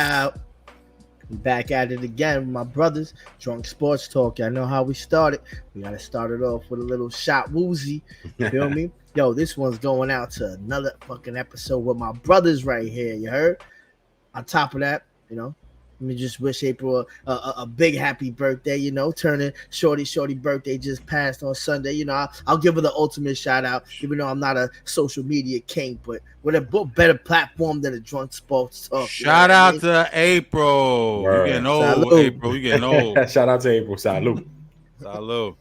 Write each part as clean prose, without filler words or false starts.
out. We back at it again with my brothers. Drunk Sports Talk. I know how we started. We gotta start it off with a little shot woozy. Feel me? Yo, this one's going out to another fucking episode with my brothers right here. You heard? On top of that, let me just wish April a big happy birthday. Turning shorty birthday just passed on Sunday. I'll give her the ultimate shout out, even though I'm not a social media king. But what a better platform than a Drunk Sports Talk. Shout out to April. Word. You getting old, Salud. April. You getting old. Shout out to April. Salud. Salud.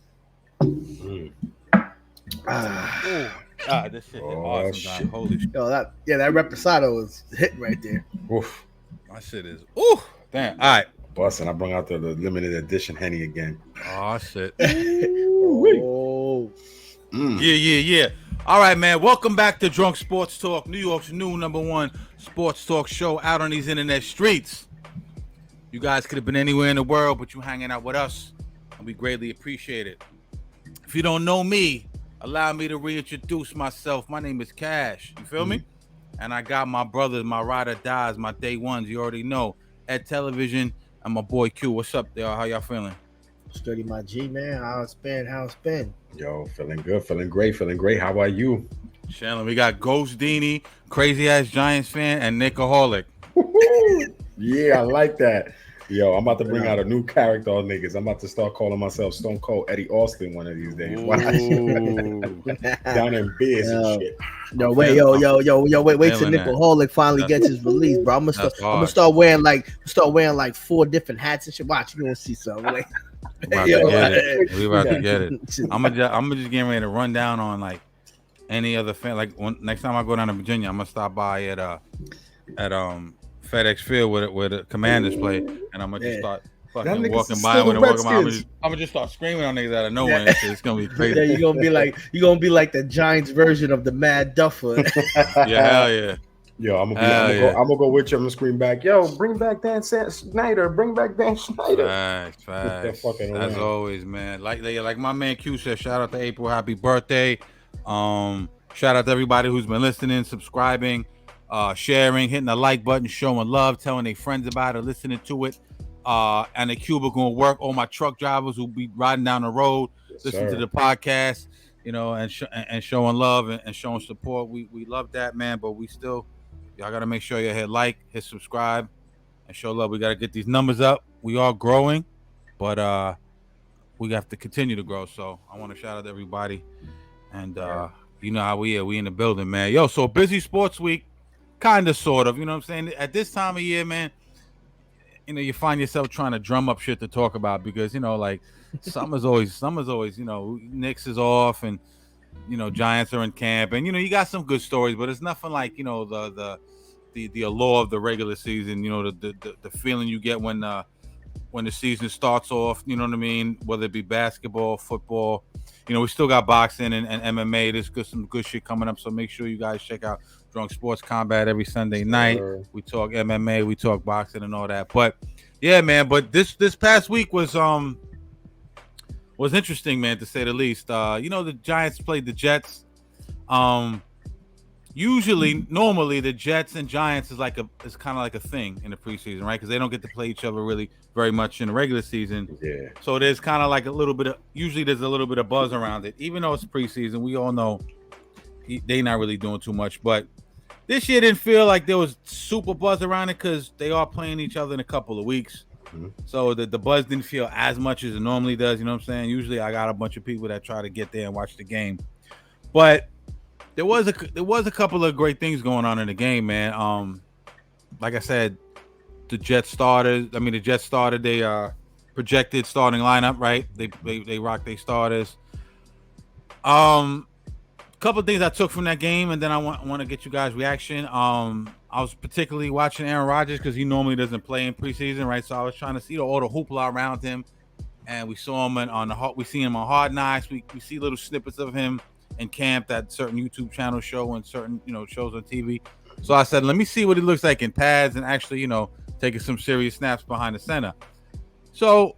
This shit awesome. Shit. Holy shit. Yo, that reposado was hit right there. Oof. My shit is damn. All right. Bussin'. I brought out the limited edition Henny again. Oh shit. Oh. Yeah. All right, man. Welcome back to Drunk Sports Talk, New York's new #1 sports talk show out on these internet streets. You guys could have been anywhere in the world, but you hanging out with us, and we greatly appreciate it. If you don't know me, allow me to reintroduce myself. My name is Cash. You feel me? And I got my brothers, my ride or dies, my day ones. You already know. Ed Television and my boy Q. What's up there? How y'all feeling? Sturdy, my G, man. How it's been? Yo, feeling good, feeling great. How about you? Chilling. We got Ghost Dini, crazy ass Giants fan, and Nickaholic. Yeah, I like that. Yo, I'm about to bring out a new character on niggas. I'm about to start calling myself Stone Cold Eddie Austin one of these days. Down in beers and shit. Wait till Nickaholic finally gets his release, bro. I'm gonna start wearing like 4 different hats and shit. Watch, you gonna see something. Like, we about to get it. I'm just getting ready to run down on like any other fan. Like next time I go down to Virginia, I'm gonna stop by at FedEx Field where the Commanders play, and I'm gonna just start fucking walking by. When I'm gonna just start screaming on niggas out of nowhere. And shit. It's gonna be crazy. Yeah, you're gonna be like the Giants version of the Mad Duffer. Yeah, hell yeah. Yo, I'm gonna go with you. I'm gonna scream back. Yo, bring back Dan Snyder. Bring back Dan Snyder. Facts. As always, man. Like my man Q said. Shout out to April. Happy birthday. Shout out to everybody who's been listening, subscribing, sharing, hitting the like button, showing love, telling their friends about it, listening to it. And the cubicle work. All my truck drivers who be riding down the road, listening to the podcast, and showing love and showing support. We love that, man. But we still. Y'all got to make sure you hit like, hit subscribe, and show love. We got to get these numbers up. We are growing, but we have to continue to grow. So I want to shout out to everybody. And you know how we are. We in the building, man. Yo, so busy sports week, kind of, sort of. You know what I'm saying? At this time of year, man, you find yourself trying to drum up shit to talk about because, like summer's always, Knicks is off and, Giants are in camp. And, you got some good stories, but it's nothing like, the allure of the regular season, the feeling you get when the season starts off, you know what I mean? Whether it be basketball, football, we still got boxing and MMA. There's some good shit coming up. So make sure you guys check out Drunk Sports Combat every Sunday night. We talk MMA, we talk boxing and all that. But yeah, man, but this past week was interesting, man, to say the least. The Giants played the Jets. Normally the Jets and Giants is kind of like a thing in the preseason, right? Because they don't get to play each other really very much in the regular season. Yeah. So there's kind of like there's a little bit of buzz around it. Even though it's preseason, we all know they not really doing too much. But this year didn't feel like there was super buzz around it because they are playing each other in a couple of weeks. Mm-hmm. So the buzz didn't feel as much as it normally does. You know what I'm saying? Usually I got a bunch of people that try to get there and watch the game. But there was a couple of great things going on in the game, man. Like I said, the Jets started their projected starting lineup, right? They rocked their starters. Couple of things I took from that game, and then I want to get you guys' reaction. I was particularly watching Aaron Rodgers because he normally doesn't play in preseason, right? So I was trying to see all the hoopla around him, and we saw him we see him on Hard Knocks. We see little snippets of him in camp that certain YouTube channels show and certain shows on TV. So I said, let me see what he looks like in pads and actually taking some serious snaps behind the center. So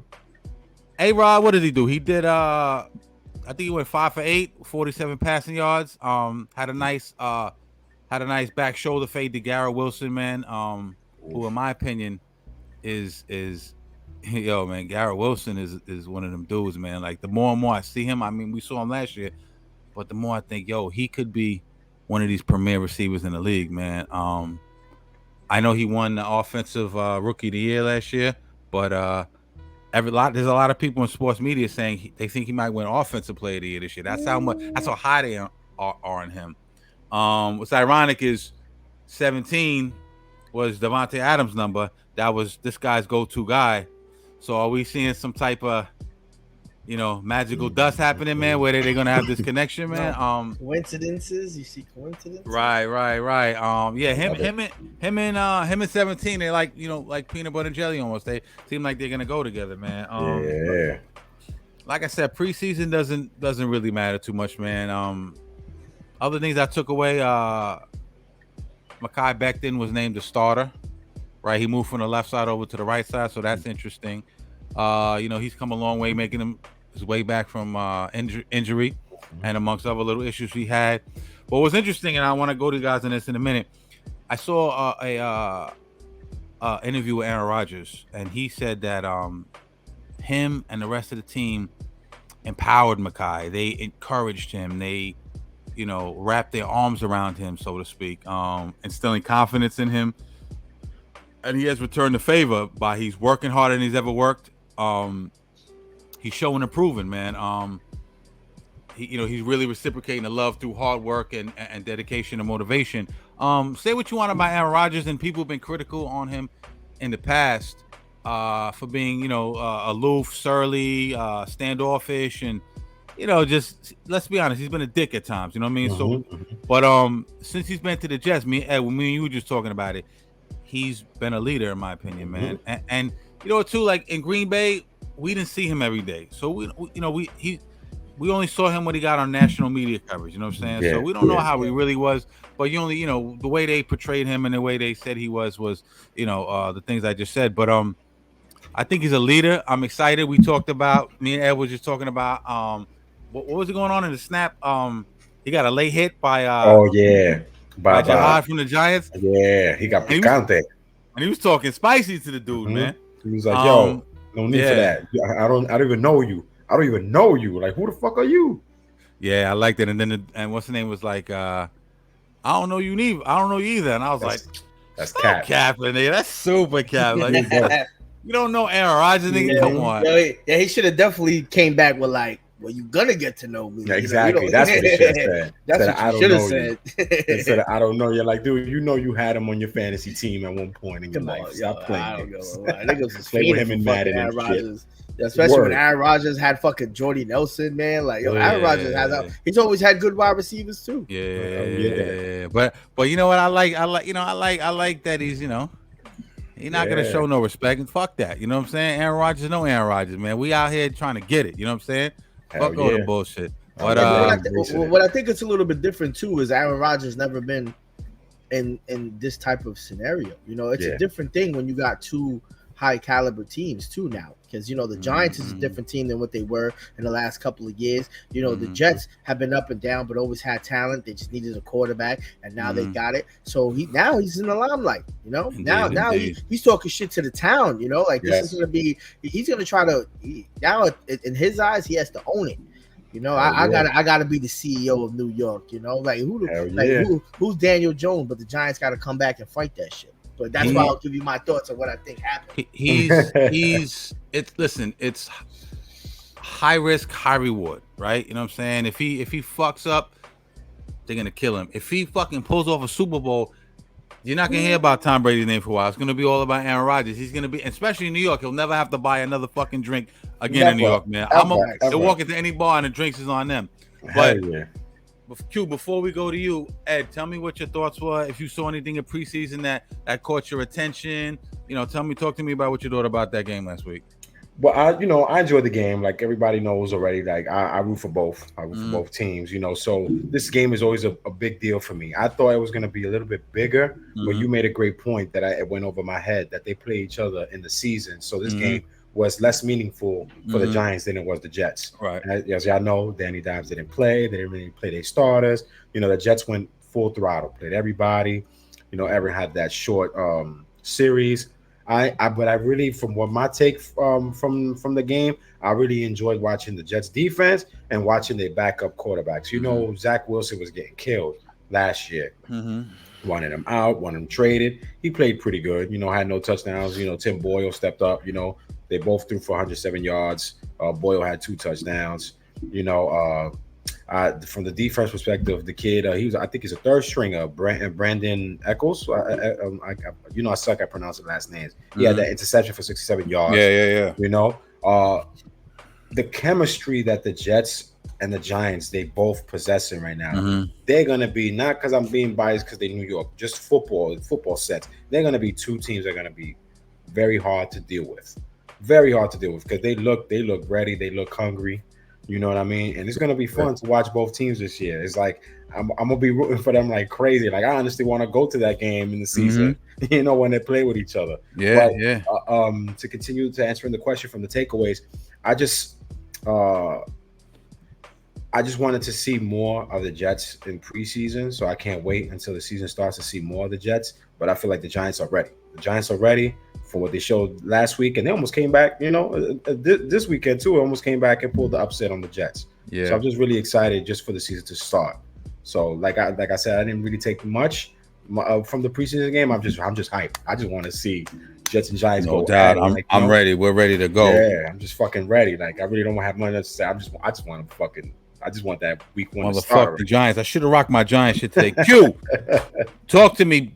A-Rod, what did he do? He did I think he went 5 for 8, 47 passing yards. Had a nice back shoulder fade to Garrett Wilson, man. who in my opinion is yo, man, Garrett Wilson is one of them dudes, man. Like the more and more I see him, I mean, we saw him last year, but the more I think, yo, he could be one of these premier receivers in the league, man. I know he won the offensive rookie of the year last year, but there's a lot of people in sports media saying they think he might win offensive player of the year this year. That's how high they are on him. What's ironic is 17 was Devontae Adams' number. That was this guy's go-to guy. So are we seeing some type of, magical dust happening, man, where they're gonna have this connection, man? Coincidences? You see coincidences? Right. Yeah, him and 17, they like peanut butter and jelly almost. They seem like they're gonna go together, man. Yeah. Like I said, preseason doesn't really matter too much, man. Other things I took away, Mekhi Becton was named the starter. Right, he moved from the left side over to the right side, so that's interesting. He's come a long way, making his way back from injury, and amongst other little issues he had. But what's interesting, and I want to go to you guys on this in a minute. I saw a interview with Aaron Rodgers, and he said that him and the rest of the team empowered Mekhi. They encouraged him. They, wrapped their arms around him, so to speak, instilling confidence in him. And he has returned the favor by he's working harder than he's ever worked. He's showing and proving, man. He's really reciprocating the love through hard work and dedication and motivation. Say what you want about Aaron Rodgers, and people have been critical on him in the past for being, aloof, surly, standoffish, and just let's be honest, he's been a dick at times. You know what I mean? So, but since he's been to the Jets, me and you were just talking about it. He's been a leader, in my opinion, man. And too, like in Green Bay, we didn't see him every day. So we only saw him when he got on national media coverage. You know what I'm saying? Yeah, so we don't know how he really was. But you only, the way they portrayed him and the way they said he was, the things I just said. But I think he's a leader. I'm excited. We talked about, me and Ed was just talking about what was going on in the snap? He got a late hit by by Jihad from the Giants. Yeah, he got picante. And he was talking spicy to the dude, man. He was like, yo, no need for that. I don't even know you. I don't even know you. Like, who the fuck are you? Yeah, I liked it. And then and what's the name was like, I don't know you neither. I don't know you either. And I was that's cap. Capping there. That's super cap. Like, you don't know Aaron Rodgers, nigga. Come on. Yeah, he should have definitely came back with like, well, you're gonna get to know me. Yeah, exactly. That's what he should have said. That's what you should have said. Instead of I don't know. You're like, dude, you had him on your fantasy team at one point in your life. Stop playing. I don't know. Niggas was play with him in Madden and Rodgers. Especially when Aaron Rodgers had fucking Jordy Nelson, man. Like, Aaron Rodgers he's always had good wide receivers too. Yeah. But you know what? I like that he's he's not gonna show no respect, and fuck that. You know what I'm saying? Aaron Rodgers, no Aaron Rodgers, man. We out here trying to get it. You know what I'm saying? Fuck all the bullshit. But what I think it's a little bit different too is Aaron Rodgers never been in this type of scenario. It's a different thing when you got two high caliber teams too now, because the Giants is a different team than what they were in the last couple of years. The Jets have been up and down, but always had talent. They just needed a quarterback, and now they got it. So he's in the limelight. Now he's talking shit to the town. This is gonna be. He's gonna try to now in his eyes he has to own it. I gotta be the CEO of New York. Who's Daniel Jones? But the Giants gotta come back and fight that shit. But that's why I'll give you my thoughts on what I think happened. It's high risk, high reward, right? You know what I'm saying? If he fucks up, they're gonna kill him. If he fucking pulls off a Super Bowl, you're not gonna hear about Tom Brady's name for a while. It's gonna be all about Aaron Rodgers. He's gonna be, especially in New York, he'll never have to buy another fucking drink again in New York, man. They'll walk into any bar and the drinks is on them. But Q, before we go to you, Ed, tell me what your thoughts were. If you saw anything in preseason that caught your attention, talk to me about what you thought about that game last week. Well, I enjoyed the game. Like everybody knows already. Like I root for both. I root for both teams. So this game is always a big deal for me. I thought it was going to be a little bit bigger, but you made a great point that it went over my head that they play each other in the season. So this game was less meaningful for the Giants than it was the Jets. Right. As y'all know, Danny Dimes didn't play. They didn't really play their starters. The Jets went full throttle, played everybody. Aaron had that short series. But I really, from what my take from the game, I really enjoyed watching the Jets defense and watching their backup quarterbacks. You know, Zach Wilson was getting killed last year. Wanted him out, wanted him traded. He played pretty good. You know, had no touchdowns. You know, Tim Boyle stepped up. You know, they both threw for 107 yards. Boyle had 2 touchdowns. You know, from the defense perspective, the kid, I think he's a third stringer, Brandon Eccles. You know, I suck at pronouncing last names. He had that interception for 67 yards. Yeah. You know, the chemistry that the Jets and the Giants, they both possessing right now, they're going to be, not because I'm being biased because they're New York, just football sets. They're going to be 2 teams that are going to be very hard to deal with. Very hard to deal with because they look ready. They look hungry. You know what I mean? And it's going to be fun to watch both teams this year. It's like I'm going to be rooting for them like crazy. Like, I honestly want to go to that game in the season, you know, when they play with each other. To continue to answering the question from the takeaways, I just wanted to see more of the Jets in preseason, so I can't wait until the season starts to see more of the Jets. But I feel like the Giants are ready. The Giants are ready for what they showed last week, and they almost came back, you know, this weekend too. Almost came back and pulled the upset on the Jets. Yeah. So I'm just really excited just for the season to start. So like I said, I didn't really take much from the preseason game. I'm just hyped. I just want to see Jets and Giants go. No doubt. I'm ready. We're ready to go. Yeah, I'm just fucking ready. Like, I really don't have much to say. I just want that week 1 to start. The Giants. I should have rocked my Giants shit today. Q, talk to me.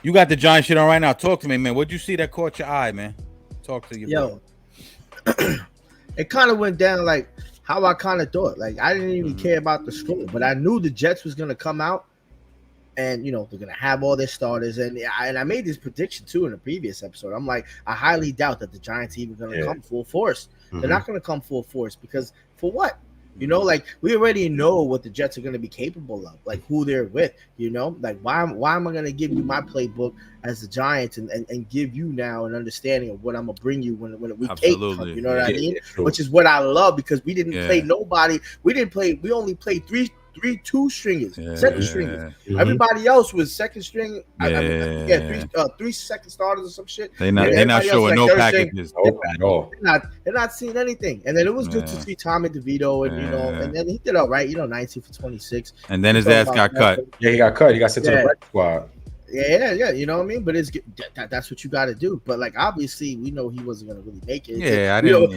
You got the Giants shit on right now. Talk to me, man. What'd you see that caught your eye, man? Talk to you. Yo, it kind of went down like how I kind of thought. Like, I didn't even care about the score, but I knew the Jets was going to come out and, you know, they're going to have all their starters. And I made this prediction, too, in the previous episode. I'm like, I highly doubt that the Giants are even going to come full force. They're not going to come full force because for what? You know, like, we already know what the Jets are going to be capable of, like who they're with, you know, like why am I going to give you my playbook as the Giants and give you now an understanding of what I'm going to bring you when we take them, you know what I mean? Which is what I love because we didn't play nobody. We only played three 2-stringers, second stringers. Everybody else was second string. Three second starters or some shit. They're not showing no packages. They're not seeing anything. And then it was good to see Tommy DeVito, and you know, and then he did all right. You know, 19 for 26. And then his ass got cut. Yeah, he got cut. He got sent to the practice squad. Yeah, you know what I mean? But that's what you got to do. But, like, obviously, we know he wasn't going to really make it.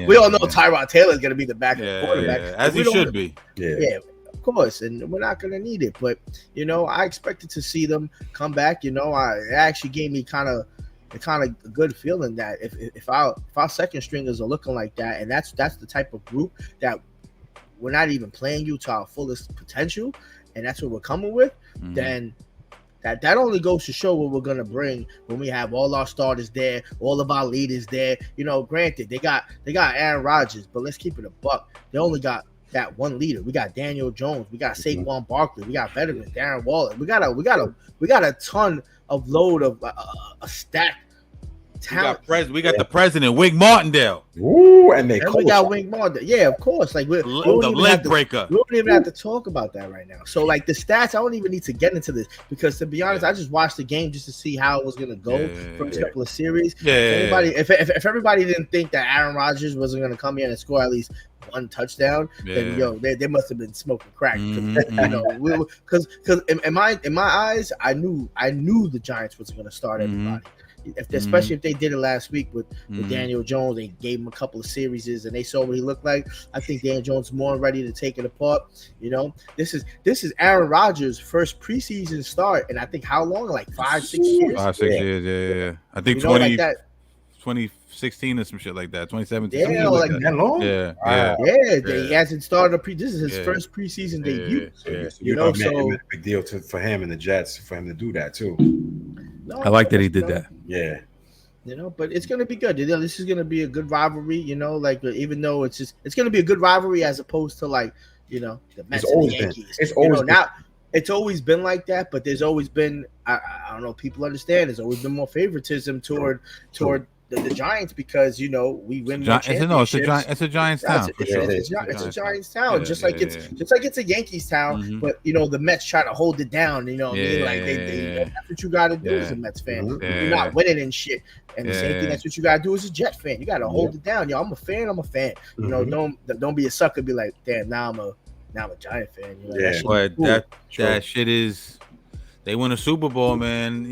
We all know Tyrod Taylor's going to be the backup quarterback. As he should be. Yeah. Course, and we're not gonna need it, but you know, I expected to see them come back. You know, it actually gave me kind of a good feeling that if our second stringers are looking like that, and that's the type of group that we're not even playing you to our fullest potential, and that's what we're coming with, then that only goes to show what we're gonna bring when we have all our starters there, all of our leaders there. You know, granted, they got Aaron Rodgers, but let's keep it a buck. They only got that one leader. We got Daniel Jones, we got Saquon Barkley, we got veteran Darren Waller. We got a ton of load of a stack talent. We got the president, Wink Martindale. Ooh, and we got Wink Martindale. Yeah, of course. Like the leg breaker. We don't even have to talk about that right now. So like the stats, I don't even need to get into this because to be honest, I just watched the game just to see how it was gonna go from a couple of series. If everybody didn't think that Aaron Rodgers wasn't gonna come in and score at least one touchdown, then they must have been smoking crack. You know, because in my eyes, I knew the Giants wasn't gonna start everybody. Especially if they did it last week with Daniel Jones, they gave him a couple of series and they saw what he looked like. I think Daniel Jones is more ready to take it apart. You know, this is Aaron Rodgers' first preseason start, and I think how long? Like 5-6 years. 5-6 years, I think 2016 or some shit like that. 2017. Yeah, like that long. Yeah. He hasn't started this is his first preseason debut. You know, so a big deal for him and the Jets for him to do that too. No, I like that he did that. Yeah. You know, but it's gonna be good. You know, this is gonna be a good rivalry. You know, like even though it's gonna be a good rivalry as opposed to like, you know, the Mets and the Yankees. It's always been like that, but there's always been I don't know if people understand. There's always been more favoritism toward the Giants because we win more it's a Giants town. It's a Giants town, just like it's a Yankees town. But the Mets try to hold it down. You know what I mean? Like they that's what you got to do as a Mets fan. You're not winning and shit. And the same thing, that's what you got to do as a Jet fan. You got to hold it down. I'm a fan. Don't be a sucker. Be like, damn, now I'm a Giant fan. That shit is. They win a Super Bowl, man.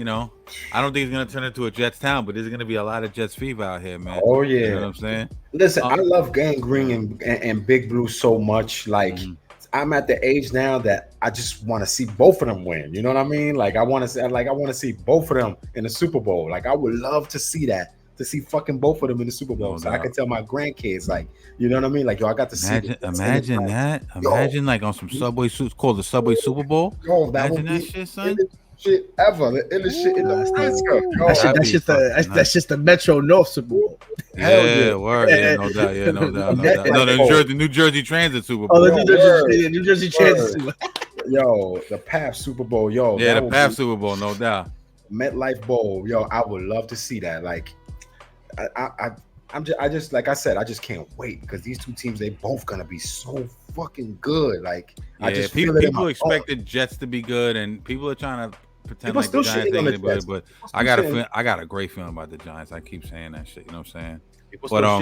I don't think it's gonna turn into a Jets town, but there's gonna be a lot of Jets fever out here, man. Oh yeah, you know what I'm saying. Listen, I love Gang Green and Big Blue so much. Like, I'm at the age now that I just want to see both of them win. You know what I mean? Like, I want to see both of them in the Super Bowl. Like, I would love to see that. To see fucking both of them in the Super Bowl, so I can tell my grandkids, like, you know what I mean? Like, yo, I got to see. Imagine that. Imagine like on some Subway suits called the Subway Super Bowl. Yo, imagine that shit, son. Shit ever, the illest shit in the that's just the Metro North Super Bowl. Yeah, word. Yeah, no doubt. Yeah, no doubt. No, the New Jersey Transit Super Bowl. Oh, the New Jersey Transit Super Bowl. Yo, the PAF Super Bowl. Yo, yeah, the PAF Super Bowl, no doubt. MetLife Bowl. Yo, I would love to see that. Like, I just like I said, I just can't wait because these two teams, they both gonna be so fucking good. Like, I just feel people expected Jets to be good, and people are trying to pretend like the Giants ain't any good. But I got a great feeling about the Giants. I keep saying that shit. You know what I'm saying? But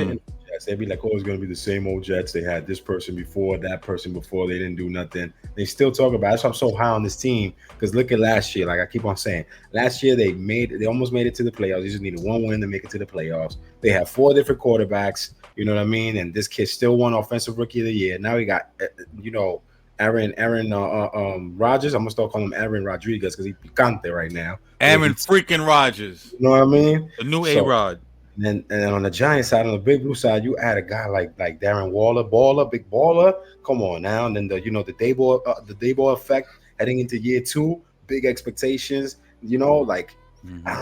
they'd be like, oh, it's gonna be the same old Jets. They had this person before, that person before. They didn't do nothing. They still talk about it. That's why I'm so high on this team. Because look at last year. Like I keep on saying, last year they almost made it to the playoffs. They just needed one win to make it to the playoffs. They have 4 different quarterbacks. You know what I mean? And this kid still won Offensive Rookie of the Year. Now he got Aaron Rodgers. I'm gonna start calling him Aaron Rodriguez because he's picante right now. Aaron freaking Rodgers. You know what I mean? The new A-Rod. And on the Giants side, on the Big Blue side, you add a guy like Darren Waller, big baller. Come on now, and then the Daboll effect heading into year 2, big expectations. I don't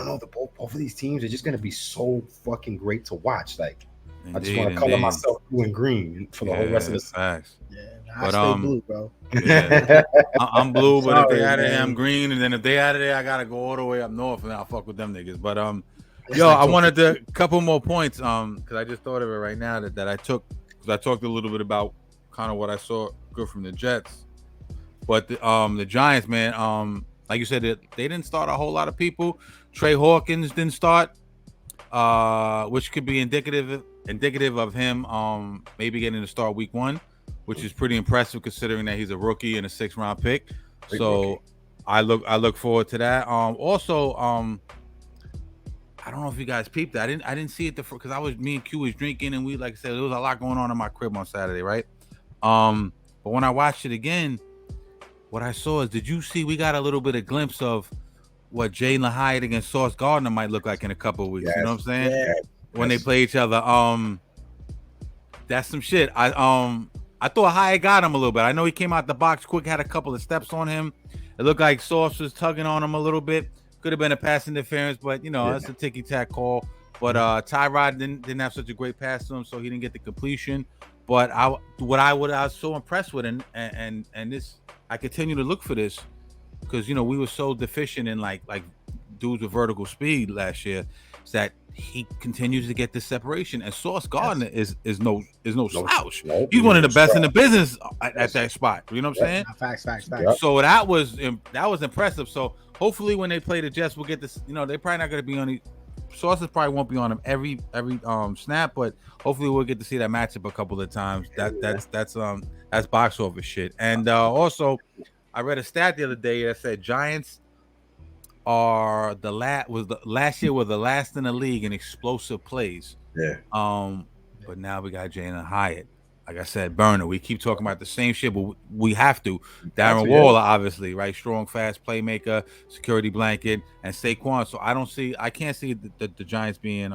know, both of these teams are just gonna be so fucking great to watch. Like, I just want to color myself blue and green for the whole rest of the facts. Yeah, I stay blue, bro. Yeah. I'm blue, but if they out of there, I'm green, and then if they out of there, I gotta go all the way up north, and I'll fuck with them niggas. But I wanted a couple more points, because I just thought of it right now that I took, because I talked a little bit about kind of what I saw good from the Jets, but the Giants, man, like you said, they didn't start a whole lot of people. Trey Hawkins didn't start, which could be indicative of him maybe getting to start week 1, which is pretty impressive considering that he's a rookie and a 6th-round pick. So I look forward to that. Also, I don't know if you guys peeped that. I didn't see it because me and Q was drinking, and we, like I said, there was a lot going on in my crib on Saturday, right? But when I watched it again, what I saw is, did you see we got a little bit of glimpse of what Jaylen Hyatt against Sauce Gardner might look like in a couple of weeks? Yes. You know what I'm saying? Yeah. When they play each other, that's some shit. I thought Hyatt got him a little bit. I know he came out the box quick, had a couple of steps on him. It looked like Sauce was tugging on him a little bit. Could have been a pass interference, but it's a ticky-tack call. But Tyrod didn't have such a great pass to him, so he didn't get the completion. But what I was so impressed with, and this, I continue to look for this because we were so deficient in like dudes with vertical speed last year, is that he continues to get this separation. And Sauce Gardner is no slouch. He's one of the best in the business at that spot. You know what I'm saying? Facts. So that was impressive. So hopefully when they play the Jets, we'll get this. They're probably not going to be on the Sauce probably won't be on him every snap, but hopefully we'll get to see that matchup a couple of times. That's box office shit. And also, I read a stat the other day that said Giants are last year were the last in the league in explosive plays. Yeah. But now we got Jaylen Hyatt. Like I said, burner. We keep talking about the same shit, but we have to. Darren Waller, obviously, right? Strong, fast playmaker, security blanket, and Saquon. So I can't see the Giants being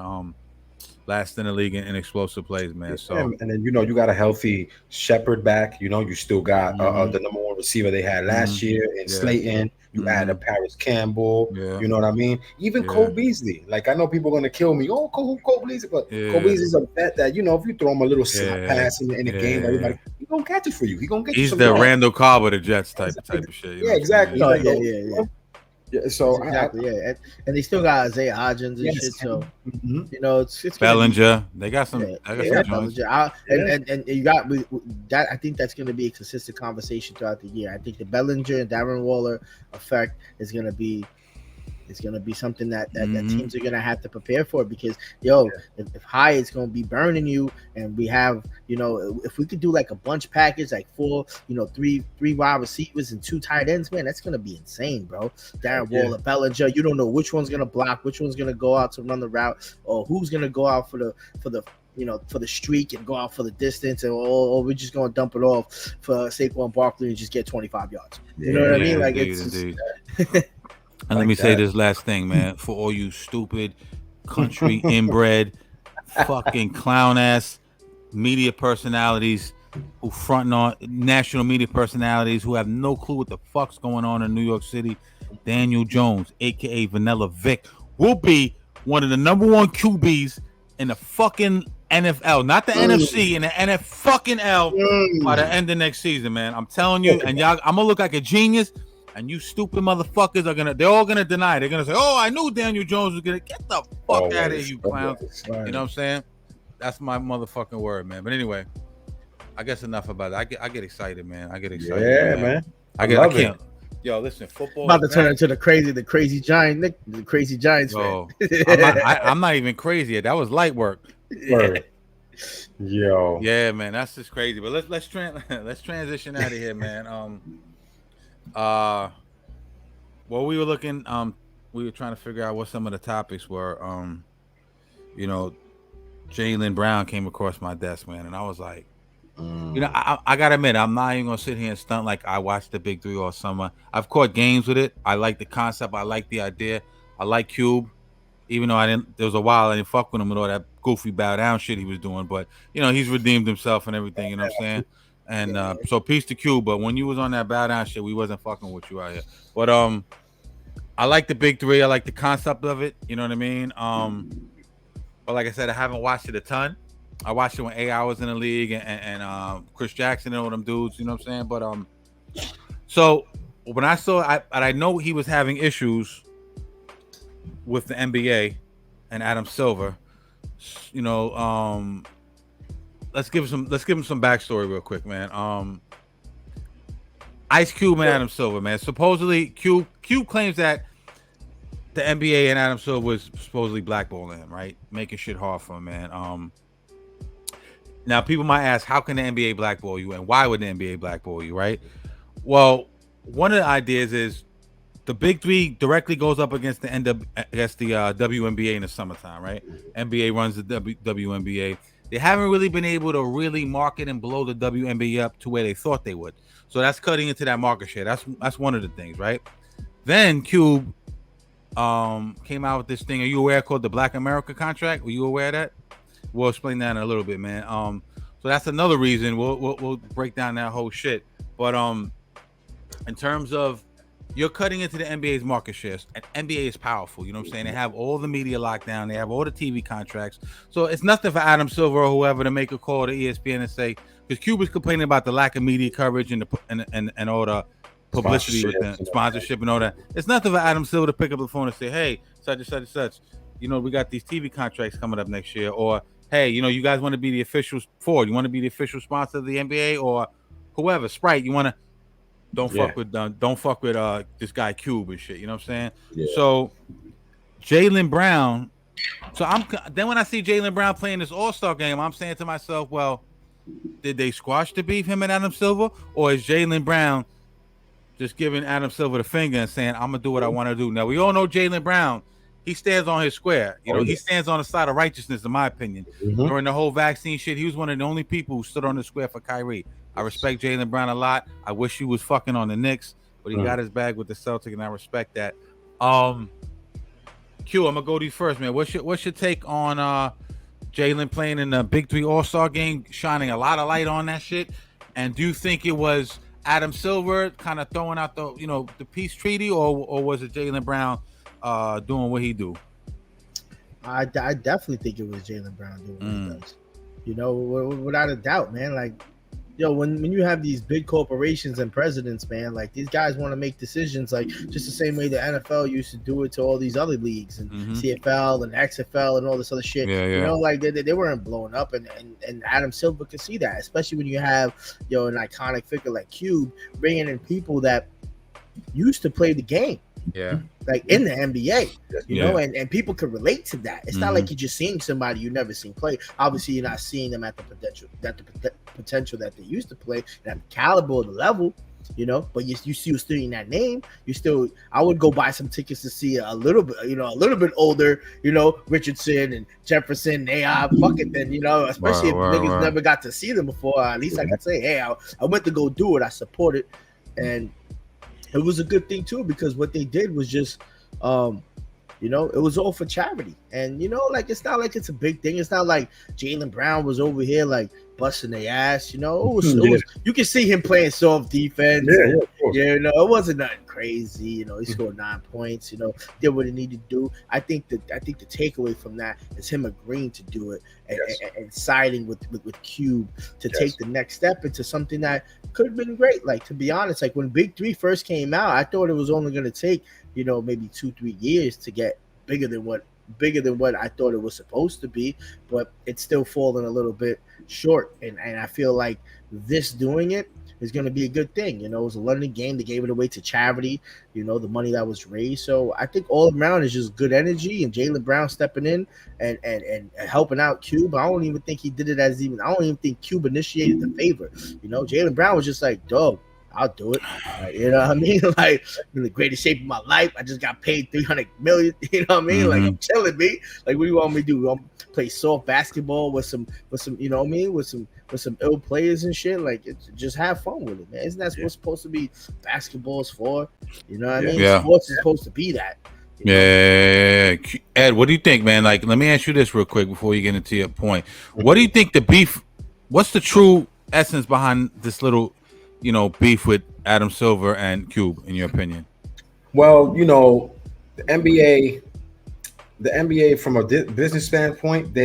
last in the league in explosive plays, man. So and then you got a healthy Shepard back. You still got the number 1 receiver they had last year in Slayton. You add a Paris Campbell. Yeah. You know what I mean? Even Cole Beasley. Like, I know people are gonna kill me. Oh, Cole Beasley, but Cole Beasley's a vet that if you throw him a little slap pass in the game, everybody he's gonna catch it for you. He's gonna get. He's the Randall Cobb of the Jets type of shit. Exactly. Yeah, so exactly, and they still got Isaiah Hodgins and shit. So you know, it's Bellinger. They got some. Yeah, they got some Bellinger. And you got that. I think that's going to be a consistent conversation throughout the year. I think the Bellinger and Darren Waller effect is going to be. It's going to be something that teams are going to have to prepare for, because if Hyatt's going to be burning you, and we have, if we could do like a bunch package, like three wide receivers and 2 tight ends, man, that's going to be insane, bro. Darren Waller, Bellinger, you don't know which one's going to block, which one's going to go out to run the route, or who's going to go out for the streak and go out for the distance, or we're just going to dump it off for Saquon Barkley and just get 25 yards. You know what I mean? Like, indeed. And let me say this last thing, man. For all you stupid, country inbred, fucking clown ass media personalities who fronting on national media personalities who have no clue what the fuck's going on in New York City, Daniel Jones, aka Vanilla Vic, will be one of the number 1 QBs in the fucking NFL, not the NFC, in the NFL by the end of next season, man. I'm telling you, and y'all, I'm gonna look like a genius. And you stupid motherfuckers they're all gonna deny. They're gonna say, "Oh, I knew Daniel Jones was gonna get the fuck out of here, you clowns." You know what I'm saying? That's my motherfucking word, man. But anyway, I guess enough about it. I get excited, man. I get excited. Yeah, man. I can't. Yo, listen, football. About to turn into the crazy giant, Nick, the crazy Giants fan. I'm not even crazy yet. That was light work. Yo. Yeah, man, that's just crazy. But let's transition out of here, man. Well, we were looking, we were trying to figure out what some of the topics were. Jaylen Brown came across my desk, man, and I was like, I gotta admit, I'm not even gonna sit here and stunt like I watched the Big 3 all summer. I've caught games with it. I like the concept. I like the idea. I like Cube, even though there was a while I didn't fuck with him with all that goofy bow down shit he was doing. But he's redeemed himself and everything. You know what I'm saying? And so peace to Q. But when you was on that bow down shit, we wasn't fucking with you out here. But I like the Big 3. I like the concept of it. You know what I mean? But like I said, I haven't watched it a ton. I watched it when AI was in the league and Chris Jackson and all them dudes. You know what I'm saying? But so when I saw, I know he was having issues with the NBA and Adam Silver. Let's give him some backstory real quick, man. Ice Cube and Adam Silver, man. Supposedly, Cube claims that the NBA and Adam Silver was supposedly blackballing him, right? Making shit hard for him, man. Now people might ask, how can the NBA blackball you, and why would the NBA blackball you, right? Well, one of the ideas is the Big 3 directly goes up against the WNBA in the summertime, right? NBA runs the WNBA. They haven't really been able to really market and blow the WNBA up to where they thought they would. So that's cutting into that market share. That's one of the things, right? Then Cube came out with this thing. Are you aware, called the Black America contract? Were you aware of that? We'll explain that in a little bit, man. So that's another reason we'll break down that whole shit. But in terms of you're cutting into the NBA's market shares, and NBA is powerful. You know what I'm saying? They have all the media locked down. They have all the TV contracts. So it's nothing for Adam Silver or whoever to make a call to ESPN and say, because Cube is complaining about the lack of media coverage and all the publicity with the sponsorship and all that. It's nothing for Adam Silver to pick up the phone and say, hey, such and such and such, we got these TV contracts coming up next year, or hey, you guys want to be the official Ford, you want to be the official sponsor of the NBA, or whoever, Sprite, you want to don't fuck with this guy Cube and shit. You know what I'm saying? Yeah. So Jaylen Brown. So then when I see Jaylen Brown playing this All-Star game, I'm saying to myself, well, did they squash the beef, him and Adam Silver, or is Jaylen Brown just giving Adam Silver the finger and saying, I'm gonna do what I want to do? Now we all know Jaylen Brown. He stands on his square. He stands on the side of righteousness, in my opinion. Mm-hmm. During the whole vaccine shit, he was one of the only people who stood on the square for Kyrie. I respect Jaylen Brown a lot. I wish he was fucking on the Knicks, but he got his bag with the Celtics, and I respect that. Q, I'm gonna go to you first, man. What's your take on Jaylen playing in the Big 3 All-Star game, shining a lot of light on that shit? And do you think it was Adam Silver kind of throwing out the peace treaty, or was it Jaylen Brown doing what he do? I definitely think it was Jaylen Brown doing what he does. Without a doubt, man. Like, when you have these big corporations and presidents, man, like these guys want to make decisions like just the same way the NFL used to do it to all these other leagues and CFL and XFL and all this other shit. You know, like they weren't blowing up, and Adam Silver could see that, especially when you have an iconic figure like Cube bringing in people that used to play the game. Yeah, like in the NBA, you know, and people can relate to that. It's not like you're just seeing somebody you never seen play. Obviously, you're not seeing them at the potential that they used to play, at the caliber, the level, you know. But you still seeing that name. I would go buy some tickets to see a little bit older, you know, Richardson and Jefferson. They are fucking then, you know, especially if niggas never got to see them before. At least I can say, hey, I went to go do it. I support it, and it was a good thing too, because what they did was just, you know, it was all for charity. And, you know, like, it's not like it's a big thing. It's not like Jaylen Brown was over here, like, busting their ass, you know. It was you can see him playing soft defense. You know, it wasn't nothing crazy. You know, he scored 9 points, you know, did what he needed to do. I think the takeaway from that is him agreeing to do it and siding with Cube to take the next step into something that could have been great. Like, to be honest, like when Big 3 first came out, I thought it was only going to take, you know, maybe 2-3 years to get bigger than what I thought it was supposed to be, but it's still falling a little bit short. And I feel like this doing it is going to be a good thing. You know, it was a London game. They gave it away to charity, you know, the money that was raised. So I think all around is just good energy, and Jaylen Brown stepping in and helping out Cube. I don't even think he did it I don't even think Cube initiated the favor. You know, Jaylen Brown was just like, dog, I'll do it. You know what I mean? Like, in the greatest shape of my life. I just got paid $300 million. You know what I mean? Like, I'm chilling, me. Like, what do you want me to do? I'm play soft basketball with some, you know what I mean? With some ill players and shit. Like, just have fun with it, man. Isn't that what's supposed to be basketball's for? You know what I mean? Yeah. Sports is supposed to be that. You know? Ed, what do you think, man? Like, let me ask you this real quick before you get into your point. What do you think what's the true essence behind this little, you know, beef with Adam Silver and Cube, in your opinion? Well, you know, the NBA from a business standpoint,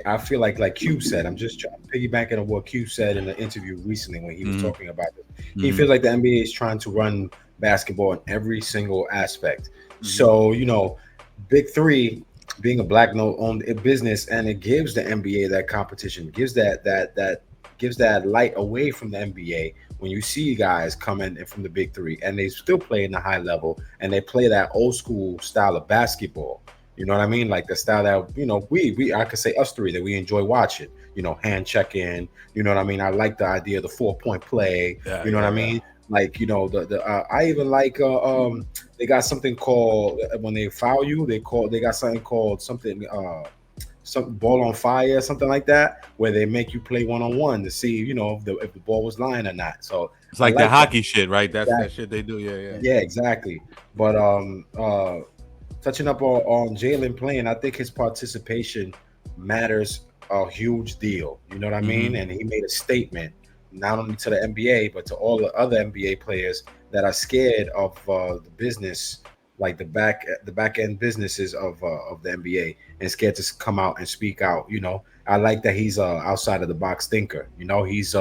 I feel like Cube said, I'm just trying to piggyback on what Cube said in an interview recently when he was talking about it. He feels like the NBA is trying to run basketball in every single aspect. So, you know, Big 3 being a black owned business, and it gives the NBA that competition, gives that light away from the NBA when you see guys coming from the Big 3 and they still play in the high level and they play that old school style of basketball. You know what I mean? Like the style that, you know, I could say us three that we enjoy watching, you know, hand check in, you know what I mean? I like the idea of the 4-point play, you know what I mean? Like, you know, I even like, they got something called, when they foul you, they got something called something ball on fire, something like that, where they make you play one-on-one to see, you know, if the ball was lying or not. So it's like the hockey shit, right? That's that shit they do. Yeah, exactly. But touching up on Jaylen playing, I think his participation matters a huge deal. You know what I mean? And he made a statement not only to the NBA but to all the other NBA players that are scared of the business, like the back end businesses of the NBA, and scared to come out and speak out. You know, I like that he's outside of the box thinker. You know, he's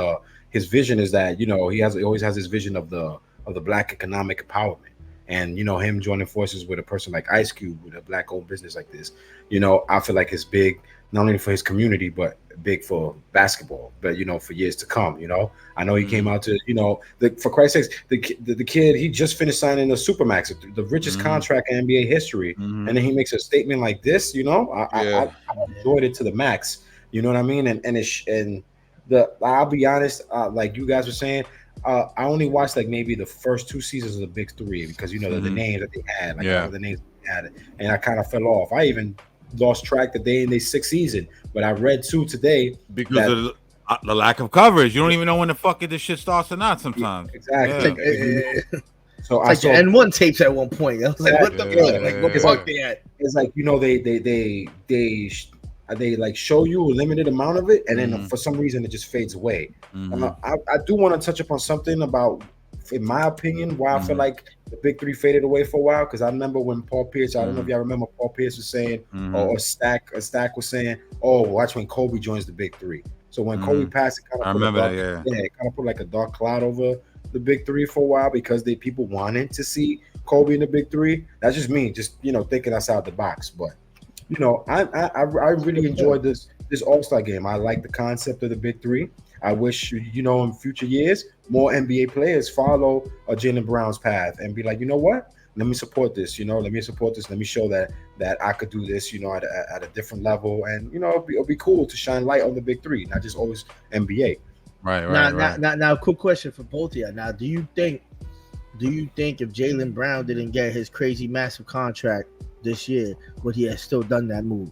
his vision is that, you know, he always has this vision of the black economic empowerment, and, you know, him joining forces with a person like Ice Cube with a black owned business like this, you know, I feel like it's big not only for his community but big for basketball, but, you know, for years to come. You know, I know he came out to, you know, for Christ's sakes, the kid, he just finished signing the Supermax, the richest contract in NBA history, and then he makes a statement like this. You know, I enjoyed it to the max. You know what I mean? And I'll be honest, like you guys were saying, I only watched like maybe the first 2 seasons of the Big 3 because, you know, the names that they had, like all the names they had, and I kind of fell off. I even lost track the day in their 6th season, but I read 2 today because of the lack of coverage. You don't even know when the fuck this shit starts or not sometimes. Exactly. So it's like the N1 tapes at one point. I was like, what the fuck? Like, what the fuck they at? It's like, you know, they like show you a limited amount of it, and then for some reason it just fades away. I do want to touch upon something about, in my opinion, why I feel like the Big 3 faded away for a while. Because I remember when Paul Pierce, I don't know if y'all remember, Paul Pierce was saying, or Stack was saying, oh, watch when Kobe joins the Big 3. So when Kobe passed, it kind of put like a dark cloud over the big three for a while because people wanted to see Kobe in the big three. That's just me, thinking outside the box. But I really enjoyed this All-Star game. I like the concept of the big three. I wish in future years more NBA players follow Jaylen Brown's path and be like, you know what? Let me support this. Let me support this. Let me show that I could do this. At a different level, and it'll be cool to shine light on the big three, not just always NBA. Right. Now, quick question for both of you. Now, do you think if Jaylen Brown didn't get his crazy massive contract this year, would he have still done that move?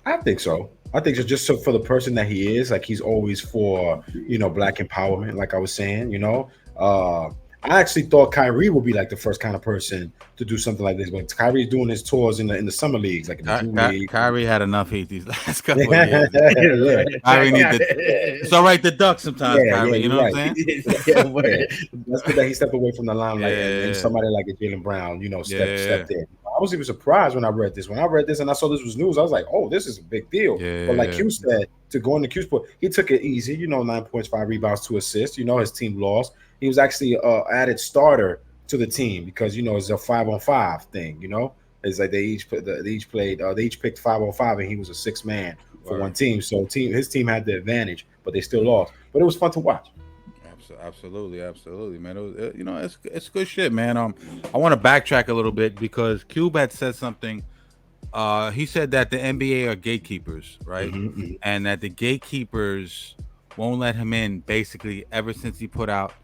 I think so. I think just so for the person that he is, like he's always for black empowerment. Like I was saying, I actually thought Kyrie would be like the first kind of person to do something like this, but Kyrie's doing his tours in the summer leagues, like in the Drew League. Kyrie had enough heat these last couple of years. Kyrie it's all right to duck sometimes, Kyrie. You know what I'm saying? That's good that he stepped away from the limelight and somebody like a Jaylen Brown, stepped in. I was even surprised when I read this. When I read this and I saw this was news, I was like, "Oh, this is a big deal." But like Q said, to go into Q's sport, he took it easy. 9 points, 5 rebounds, 2 assists. His team lost. He was actually added starter to the team because it's a 5-on-5 thing. It's like they each picked 5-on-5 and he was a 6 man for one team. So his team had the advantage, but they still lost. But it was fun to watch. Absolutely, man. It was, it's good shit, man. I want to backtrack a little bit because Cube had said something. He said that the NBA are gatekeepers, right? Mm-hmm. And that the gatekeepers won't let him in basically ever since he put out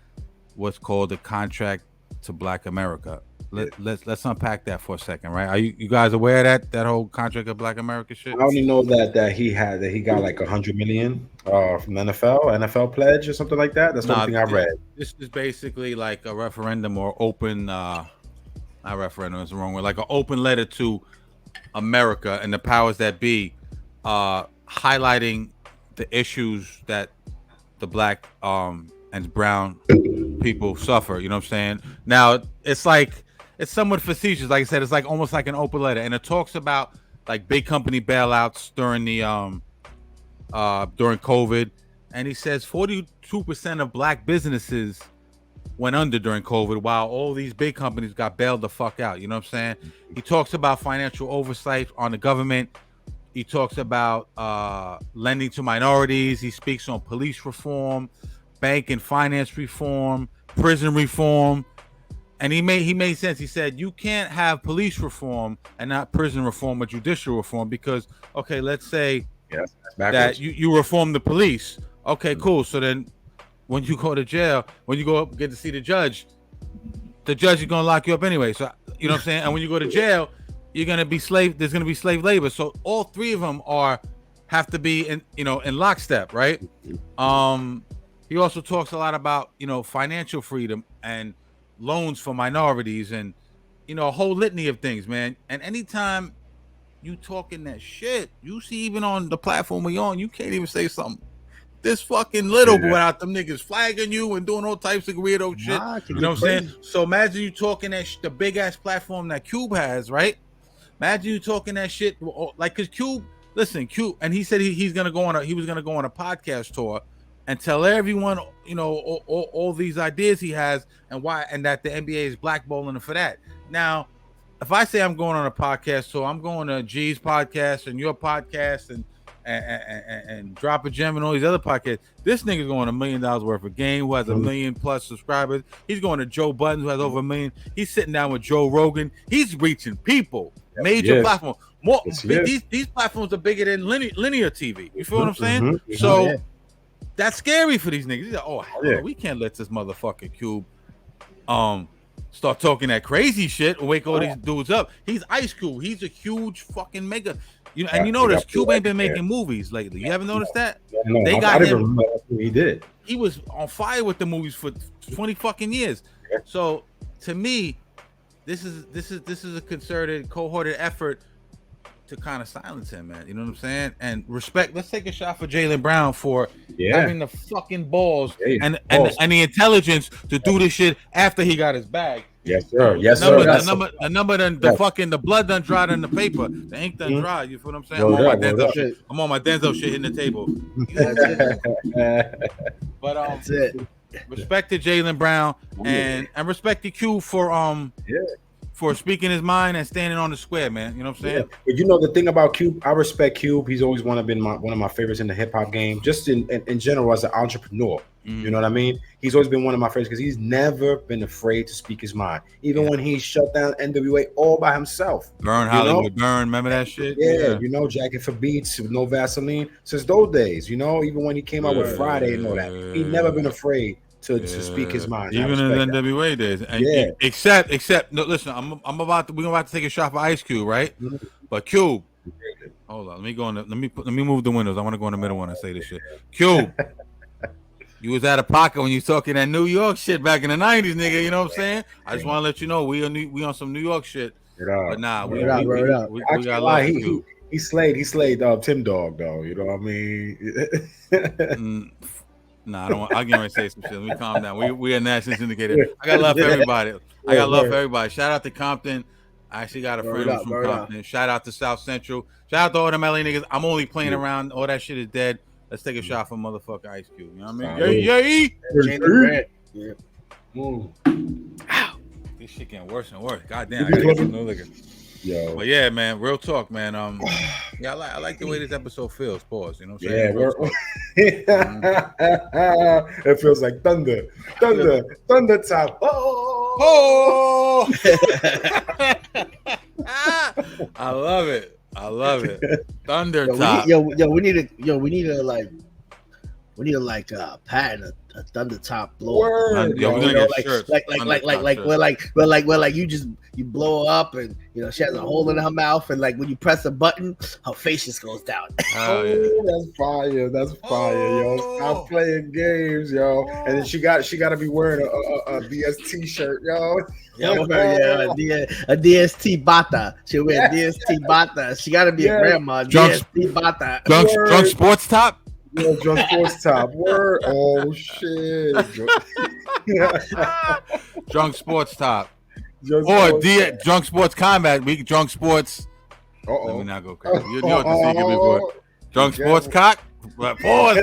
what's called the contract to Black America. Let's unpack that for a second, right? Are you guys aware of that whole contract of Black America shit? I only know that he got like $100 million from the NFL pledge or something like that. That's the only thing I read. This is basically like a referendum or open, not referendum, it's the wrong word, like an open letter to America and the powers that be, highlighting the issues that the Black and brown people suffer. You know what I'm saying? Now it's somewhat facetious. Like I said, it's like almost like an open letter, and it talks about like big company bailouts during the during COVID. And he says 42% of Black businesses went under during COVID, while all these big companies got bailed the fuck out. You know what I'm saying? He talks about financial oversight on the government. He talks about lending to minorities. He speaks on police reform, bank and finance reform, prison reform. And he made sense. He said you can't have police reform and not prison reform or judicial reform because, okay, let's say that you reform the police. Okay, cool. So then when you go to jail, when you go up get to see the judge is going to lock you up anyway. So, you know what I'm saying? And when you go to jail, you're going to be there's going to be slave labor. So all three of them have to be in lockstep, right? He also talks a lot about, financial freedom and loans for minorities and, a whole litany of things, man. And anytime you talking that shit, you see even on the platform we're on, you can't even say something this fucking little without them niggas flagging you and doing all types of weirdo shit. You know what I'm saying? So imagine you talking that the big ass platform that Cube has, right? Imagine you talking that shit like, cause Cube, and he said he was gonna go on a podcast tour and tell everyone, all these ideas he has and why, and that the NBA is blackballing him for that. Now, if I say I'm going on a podcast tour, I'm going to G's podcast and your podcast and Drop a Gem and all these other podcasts. This nigga's going $1 million worth of game, who has 1 million plus subscribers. He's going to Joe Budden, who has over 1 million. He's sitting down with Joe Rogan. He's reaching people. Major platform. More these platforms are bigger than linear TV. You feel what I'm saying? So that's scary for these niggas. He's like, we can't let this motherfucking Cube start talking that crazy shit and wake all these dudes up. He's Ice Cube. He's a huge fucking mega. And you notice Cube ain't been making movies lately. You haven't noticed that? No, they got him. He did. He was on fire with the movies for 20 fucking years. Yeah. So to me, this is a concerted, cohorted effort to kind of silence him, man. You know what I'm saying? And respect. Let's take a shot for Jaylen Brown for having the fucking balls and the intelligence to do this shit after he got his bag. Yes, sir. Yes, sir. The blood done dried in the paper. The ink done dried. You feel what I'm saying? I'm on my Denzel shit hitting the table. But that's it. Respect to Jaylen Brown and respect to Q for speaking his mind and standing on the square, man. You know what I'm saying? Yeah. But you know the thing about Cube, I respect Cube. He's always been one of my favorites in the hip hop game, just in general as an entrepreneur. You know what I mean? He's always been one of my favorites because he's never been afraid to speak his mind. Even when he shut down NWA all by himself. Burn Hollywood, Burn. Remember that shit? Yeah, you know, Jacket for Beats with no Vaseline. Since those days, you know, even when he came out with Friday and all that, he never been afraid to speak his mind. Even in the NWA days. And except no, listen, we're about to take a shot for Ice Cube, right? But Cube, hold on, let me move the windows. I want to go in the middle when I say this shit. Cube, you was out of pocket when you talking that New York shit back in the 90s, nigga. You know what I'm saying? I just want to let you know we on some New York shit. But nah, we got love for Cube. He slayed Tim Dog though. You know what I mean? Nah, I don't want. I'll get ready to say some shit. Let me calm down. We are national syndicated. I got love for everybody. Shout out to Compton. I actually got a friend who's from Compton. Shout out to South Central. Shout out to all them LA niggas. I'm only playing around. All that shit is dead. Let's take a shot for motherfucking Ice Cube. You know what I mean? Yeah. Ow. This shit getting worse and worse. Goddamn. I gotta get some new liquor. Yo. But yeah, man, real talk, man. Yeah, I like the way this episode feels. Pause. You know what I'm saying? Yeah, it feels like thunder top. Oh! I love it. Thunder top. We need to patent a thunder top blow. We're gonna get shirts. Like you blow up and you know she has a hole in her mouth and like when you press a button, her face just goes down. That's fire, yo. Stop playing games, yo. And then she got to be wearing a DST shirt, yo. A DST bata. She'll wear DST bata. She got to be a grandma. DST bata. Drunk sports top. Yeah, drunk sports top. Word. Oh shit. Drunk sports top. Drunk sports combat. We drunk sports. Let me not go crazy. You know what the secret before. Drunk sports cock. Pause.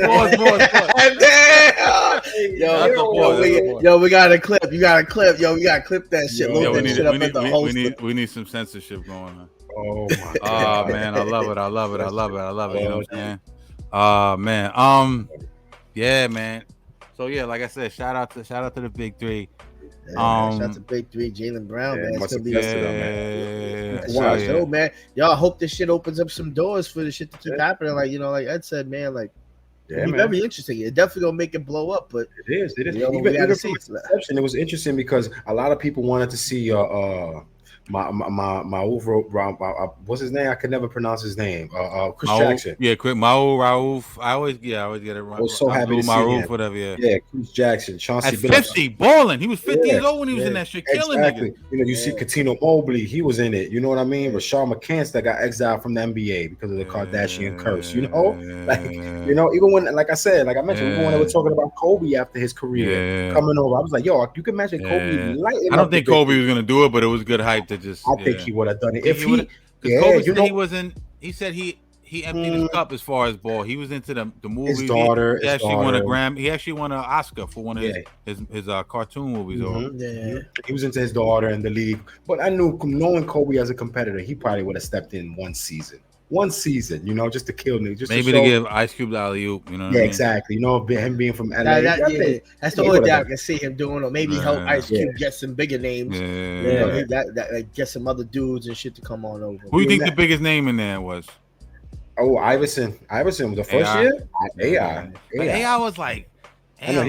Yo, we got a clip. You got a clip. Yo, we got to clip that shit. We need some censorship going on. Oh my god. Oh man, I love it. You know what I'm saying? Man. Yeah, man. So yeah, like I said, shout out to the big three. Shout out to Big Three, Jaylen Brown, man. It's gonna be show, man. Y'all hope this shit opens up some doors for the shit to keep happening. Like like Ed said, man, like it's very interesting. It definitely gonna make it blow up, but it is. Even it was interesting because a lot of people wanted to see my overall what's his name? I could never pronounce his name. Chris Jackson. Yeah, Raouf. I always get it wrong. I was so happy to see him. Whatever. Yeah, Chris Jackson. Chauncey at 50, balling. He was 50 years old when he was in that shit, killing niggas. You know, you see Katino Mobley. He was in it. You know what I mean? Rashard McCants that got exiled from the NBA because of the Kardashian curse. You know, you know, even when, like I mentioned, even when they were talking about Kobe after his career coming over, I was like, yo, you can imagine Kobe lighting. I don't think Kobe was gonna do it, but it was good hype to just. I think he would have done it if Kobe said he wasn't. He said he emptied his cup as far as ball. He was into the movie. His daughter. He actually won a Grammy. He actually won an Oscar for one of his cartoon movies. He was into his daughter in the league. But I knew, knowing Kobe as a competitor, he probably would have stepped in one season, you know, just to kill me. Just maybe to give Ice Cube the alley-oop, you know. Yeah, exactly. You know, him being from LA. That's the only thing I can see him doing, or maybe help Ice Cube get some bigger names. You know, that get some other dudes and shit to come on over. Who do you think the biggest name in there was? Oh, Iverson. Iverson was the first year. AI was like. And I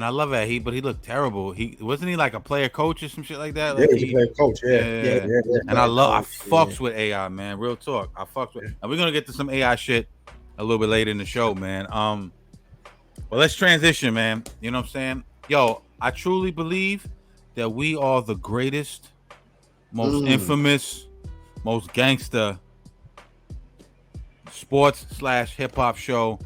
love that but he looked terrible. He wasn't like a player coach or some shit like that. Like he was a player coach. Yeah. And I fucks with AI, man. Real talk. I fucks with. And we're gonna get to some AI shit a little bit later in the show, man. Well, let's transition, man. You know what I'm saying? Yo, I truly believe that we are the greatest, most infamous, most gangster sports / hip hop show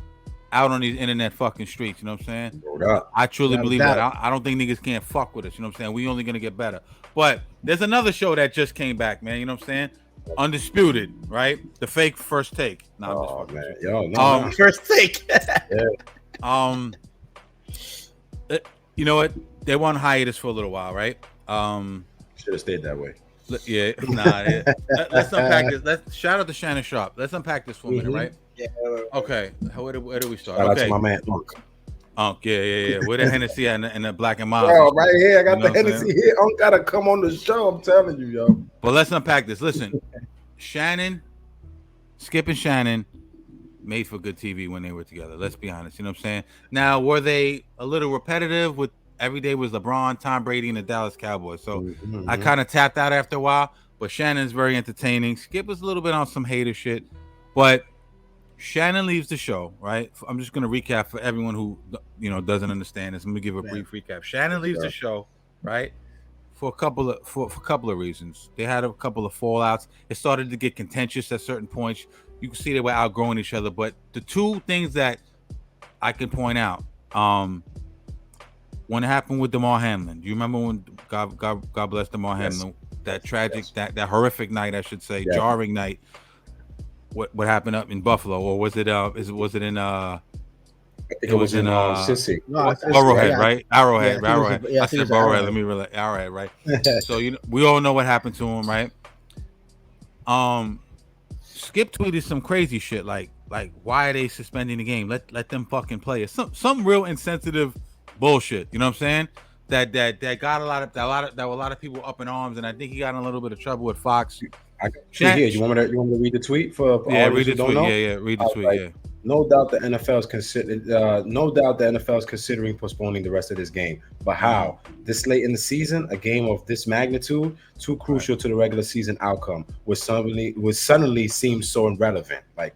out on these internet fucking streets. You know what I'm saying? Up. I truly believe that. I don't think niggas can't fuck with us. You know what I'm saying? We only gonna get better. But there's another show that just came back, man. You know what I'm saying? Undisputed, right? The fake first take. Oh man, yo, no. First take. You know what? They were on hiatus for a little while, right? Should have stayed that way. Yeah, yeah. Let's unpack this. Shout out to Shannon Sharp. Let's unpack this for a minute, right? Yeah. Okay. Where do we start? Shout out to my man Unk, yeah. Where the Hennessy at in the black and mild? Bro, right here. I got the Hennessy here. Unk gotta come on the show. I'm telling you, yo. But let's unpack this. Listen, Skip and Shannon made for good TV when they were together. Let's be honest. You know what I'm saying? Now, were they a little repetitive with every day was LeBron, Tom Brady, and the Dallas Cowboys? So I kind of tapped out after a while. But Shannon's very entertaining. Skip was a little bit on some hater shit. But Shannon leaves the show, right? I'm just going to recap for everyone who, doesn't understand this. I'm going to give a brief recap. Shannon leaves the show, right? For a couple of reasons. They had a couple of fallouts. It started to get contentious at certain points. You can see they were outgrowing each other. But the two things that I can point out, when it happened with DeMar Hamlin, do you remember when God bless DeMar Hamlin, that tragic, that horrific night, I should say, jarring night? What happened up in Buffalo, or was it in I think it was in Sissy. Arrowhead, right? Arrowhead. I said Arrowhead. Let me relax. Arrowhead, right? So we all know what happened to him, right? Skip tweeted some crazy shit like why are they suspending the game? Let them fucking play it. Some real insensitive bullshit. You know what I'm saying? That got a lot of people up in arms, and I think he got in a little bit of trouble with Fox. Here, you want me to read the tweet for read the tweet. Yeah, read the tweet. Yeah. No doubt the NFL is considering postponing the rest of this game. But how? This late in the season, a game of this magnitude, too crucial to the regular season outcome, would suddenly seem so irrelevant. Like,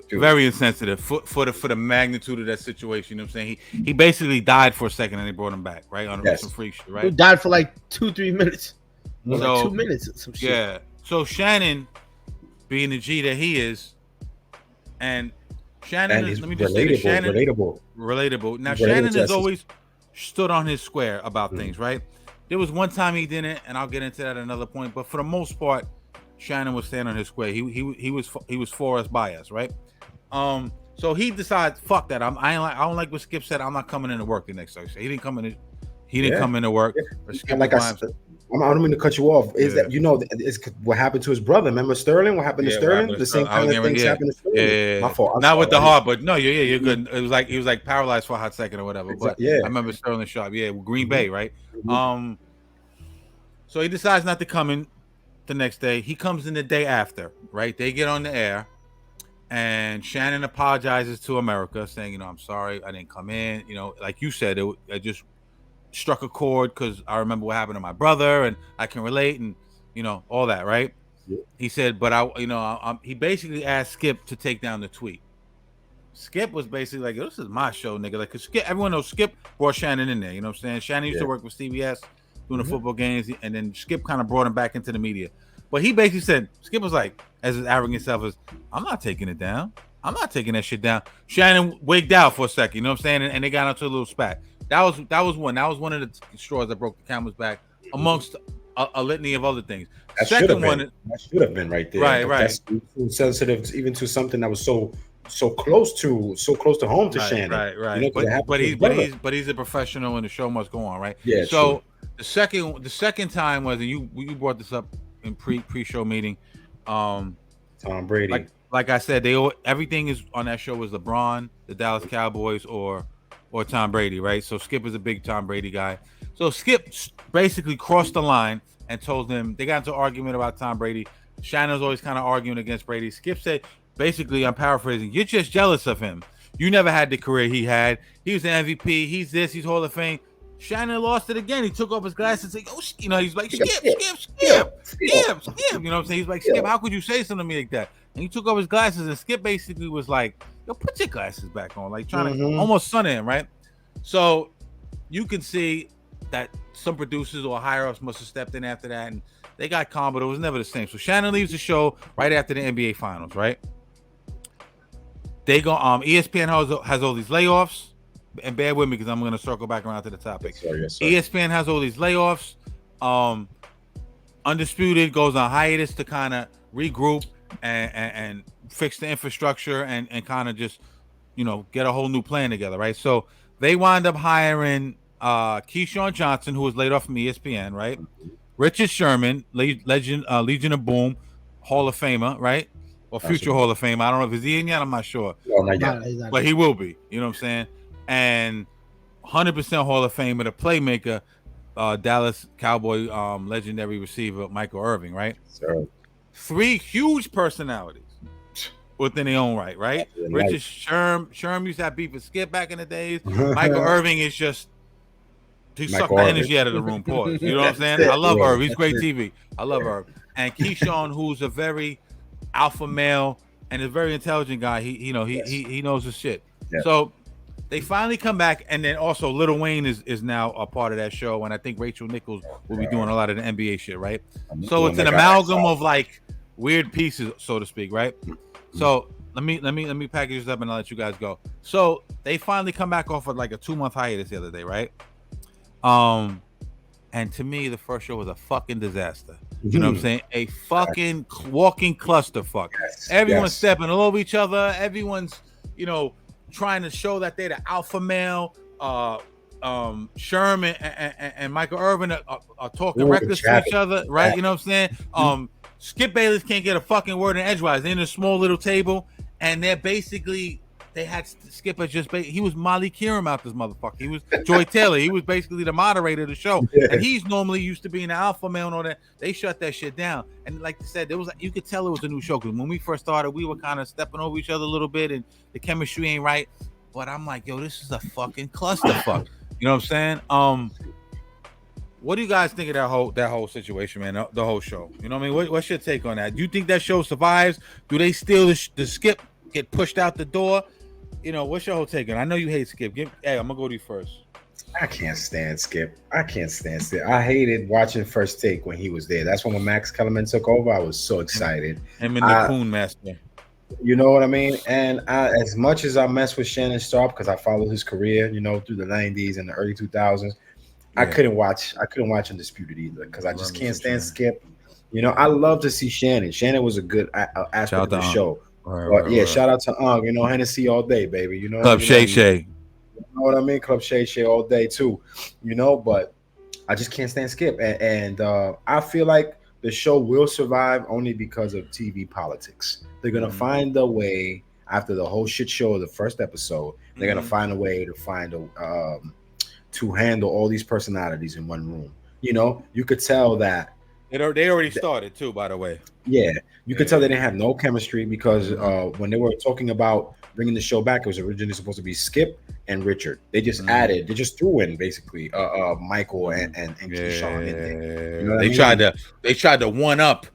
dude. Very insensitive for the magnitude of that situation. You know what I'm saying? He basically died for a second and they brought him back, right? On some freak shit, right? He died for like 2-3 minutes. So, like 2 minutes. Some shit. Yeah. So Shannon, being the G that he is, and Shannon is, let me just say this, Shannon, relatable. Now, Shannon has always stood on his square about things, right? There was one time he didn't, and I'll get into that at another point. But for the most part, Shannon was standing on his square. He was for us, by us, right? So he decides, fuck that. I don't like what Skip said. I'm not coming into work the next Thursday. He didn't come into work. Like I don't mean to cut you off. Is that it's what happened to his brother? Remember Sterling? What happened to Sterling? The same kind of things happened to Sterling. Yeah. My fault. Not with the heart, but no, you're good. It was like he was like paralyzed for a hot second or whatever. But I remember Sterling Sharp. Yeah, Green Bay, right? So he decides not to come in the next day. He comes in the day after, right? They get on the air, and Shannon apologizes to America, saying, I'm sorry, I didn't come in. Like you said, I just struck a chord because I remember what happened to my brother and I can relate and all that, right? He said, but he basically asked Skip to take down the tweet. Skip was basically like, this is my show, nigga. Like, cause everyone knows Skip brought Shannon in there. You know what I'm saying? Shannon used to work with CBS doing the football games, and then Skip kind of brought him back into the media. But he basically said, Skip was like, as his arrogant self is, I'm not taking it down. I'm not taking that shit down. Shannon wigged out for a second, you know what I'm saying? And they got into a little spat. That was one. That was one of the straws that broke the camel's back, amongst a litany of other things. That should have been right there. Right. That's sensitive even to something that was so close to home to Shannon. Right. But he's a professional, and the show must go on, right? Yeah. So true. the second time was, and you brought this up in pre-show meeting. Tom Brady. Like I said, everything is on that show was LeBron, the Dallas Cowboys, or Tom Brady, right? So Skip is a big Tom Brady guy. So Skip basically crossed the line and told them, they got into an argument about Tom Brady. Shannon's always kind of arguing against Brady. Skip said, basically, I'm paraphrasing, you're just jealous of him. You never had the career he had. He was the MVP. He's this. He's Hall of Fame. Shannon lost it again. He took off his glasses and said, he's like, Skip. You know what I'm saying? He's like, Skip, how could you say something to me like that? And he took off his glasses, and Skip basically was like, yo, put your glasses back on, like trying to almost sun him, right? So you can see that some producers or higher-ups must have stepped in after that, and they got calm, but it was never the same. So Shannon leaves the show right after the NBA Finals, right? they go. ESPN has all these layoffs, and bear with me because I'm going to circle back around to the topic. Yes, sir. ESPN has all these layoffs. Undisputed goes on hiatus to kind of regroup and fix the infrastructure and kind of just, get a whole new plan together, right? So they wind up hiring Keyshawn Johnson, who was laid off from ESPN, right? Richard Sherman, Legion of Boom, Hall of Famer, right? Or future Hall of Famer. I don't know if he's in yet. I'm not sure. No, not yet. But he will be. You know what I'm saying? And 100% Hall of Famer, the playmaker, Dallas Cowboy legendary receiver Michael Irvin, right? Sir. 3 huge personalities within their own right? Richard Sherm used to have beef with Skip back in the days. Michael Irvin is just he sucked the energy out of the room. Pause. You know what I'm saying? I love Irv. He's great TV. I love Irv. And Keyshawn, who's a very alpha male and a very intelligent guy. He knows his shit. Yeah. So they finally come back, and then also Lil Wayne is now a part of that show, and I think Rachel Nichols will be doing a lot of the NBA shit, right? So it's an amalgam of like weird pieces, so to speak, right? So let me package this up and I'll let you guys go. So they finally come back off of like a 2-month hiatus the other day, right? And to me, the first show was a fucking disaster. You know what I'm saying? A fucking walking clusterfuck. Everyone's stepping all over each other. Everyone's, trying to show that they're the alpha male. Sherman and Michael Irvin are talking reckless to each other, right? You know what I'm saying? Skip Bayless can't get a fucking word in edgewise. They're in a small little table, and they had Skip he was Molly Kieran out this motherfucker. He was Joy Taylor. He was basically the moderator of the show, and he's normally used to being the alpha male and all that. They shut that shit down, and like I said, you could tell it was a new show because when we first started, we were kind of stepping over each other a little bit, and the chemistry ain't right. But I'm like, yo, this is a fucking clusterfuck. You know what I'm saying? What do you guys think of that whole situation, man? The whole show. You know what I mean? What's your take on that? Do you think that show survives? Do they steal the Skip, get pushed out the door? What's your whole take on it? I know you hate Skip. Hey, I'm gonna go to you first. I can't stand Skip. I hated watching First Take when he was there. That's when Max Kellerman took over. I was so excited. Him and the Coon Master. You know what I mean? And as much as I mess with Shannon Sharpe because I followed his career, through the 90s and the early 2000s, I couldn't watch Undisputed either because I just can't stand Skip. I love to see Shannon. Shannon was a good aspect of the show. Right. Shout out to Hennessy all day, baby. Club Shay Shay. You know what I mean? Club Shay Shay all day too. But I just can't stand Skip, and I feel like the show will survive only because of TV politics. They're gonna find a way after the whole shit show of the first episode. They're gonna find a way to handle all these personalities in one room. You could tell that they already started too, by the way. Yeah, you could tell they didn't have no chemistry because when they were talking about bringing the show back, it was originally supposed to be Skip and Richard. They just they just threw in basically Michael and Keyshawn in there. They tried to one up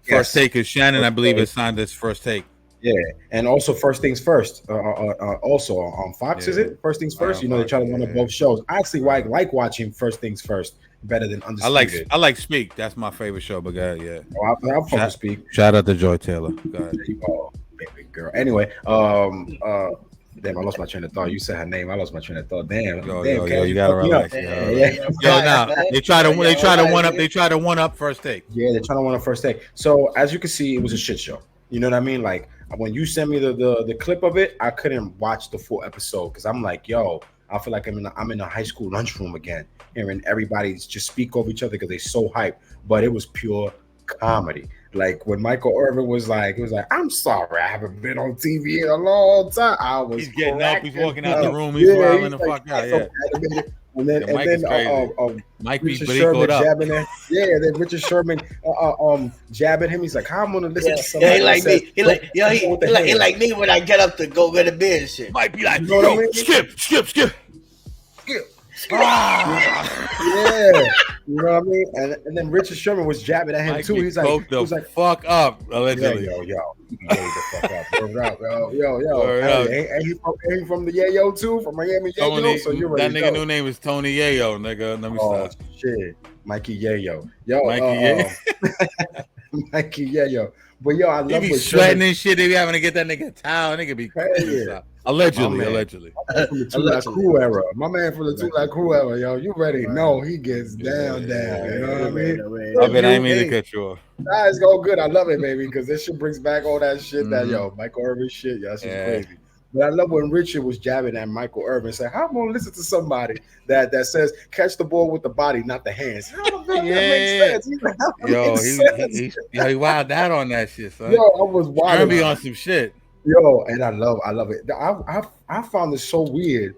First Take because Shannon, I believe, has signed this First Take. Yeah, and also First Things First. Also on Fox, is it First Things First? They try to one up both shows. I actually like watching First Things First better than Undisputed. I like Speak. That's my favorite show. But God, I'll fucking Speak. Shout out to Joy Taylor. Oh, baby girl. Anyway, damn, I lost my train of thought. You said her name. I lost my train of thought. Damn, you gotta relax. They try to one up First Take. Yeah, they're trying to one up First Take. So as you can see, it was a shit show. You know what I mean? Like when you sent me the clip of it, I couldn't watch the full episode because I'm like, yo, I feel like I'm in a high school lunchroom again, hearing everybody just speak over each other because they're so hyped. But it was pure comedy. Like when Michael Irvin was like, I'm sorry, I haven't been on TV in a long time. He's getting up, he's walking out the room, he's wilding the fuck out. Yeah. And then Mike Richard Sherman jabbing him. Yeah, then Richard Sherman jabbing him. He's like, how I'm gonna listen to somebody. Yeah, he like me. He like me when I get up to go get a beer and shit. Might be like, skip. Yeah, you know what I mean. And then Richard Sherman was jabbing at him too. He's like, "Fuck up, allegedly." Yo, you can the fuck up, yo. Ain't he from the Yayo too? From Miami Yayo? So you're that nigga new name is Tony Yayo, nigga. Let me stop. Shit, Mikey Yayo, yo, Mikey Yayo. Mikey, yeah, yo. But yo, I love he be sweating and shit. They be having to get that nigga a towel. Nigga be crazy. Yeah. Allegedly. My man from the Two Light Crew era. My man from the Two Light Crew era, yo. You ready? No, he gets down. You know what I mean? I didn't mean to cut you off. Nah, it's all good. I love it, baby, because this shit brings back all that shit that Michael Irvin shit. Yeah, that's just crazy. But I love when Richard was jabbing at Michael Irvin, saying, "How am I gonna listen to somebody that says catch the ball with the body, not the hands?" How the fuck that makes sense? He wild out on that shit, son. Yo, I was wild. Be on some shit. Yo, and I love it. I found this so weird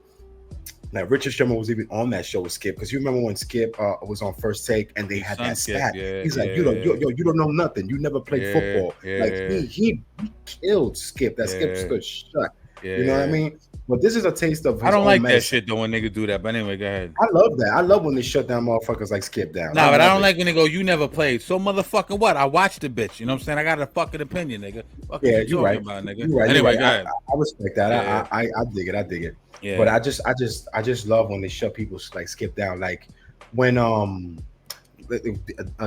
that Richard Sherman was even on that show with Skip, because you remember when Skip was on First Take and they had that stat. He's like, you don't know nothing. You never played football. Like he killed Skip. That Skip stood shut. You know what I mean? But this is a taste of his I don't like medicine. that shit though when niggas do that. But anyway, go ahead. I love that. I love when they shut down motherfuckers like Skip down. Nah, but I don't like when they go, you never played. So motherfucking what? I watched the bitch. You know what I'm saying? I got a fucking opinion, nigga. Yeah, you're right. About, nigga. You're right. Anyway, go ahead. I respect that. Yeah. I dig it. Yeah. But I just love when they shut people like Skip down. Like when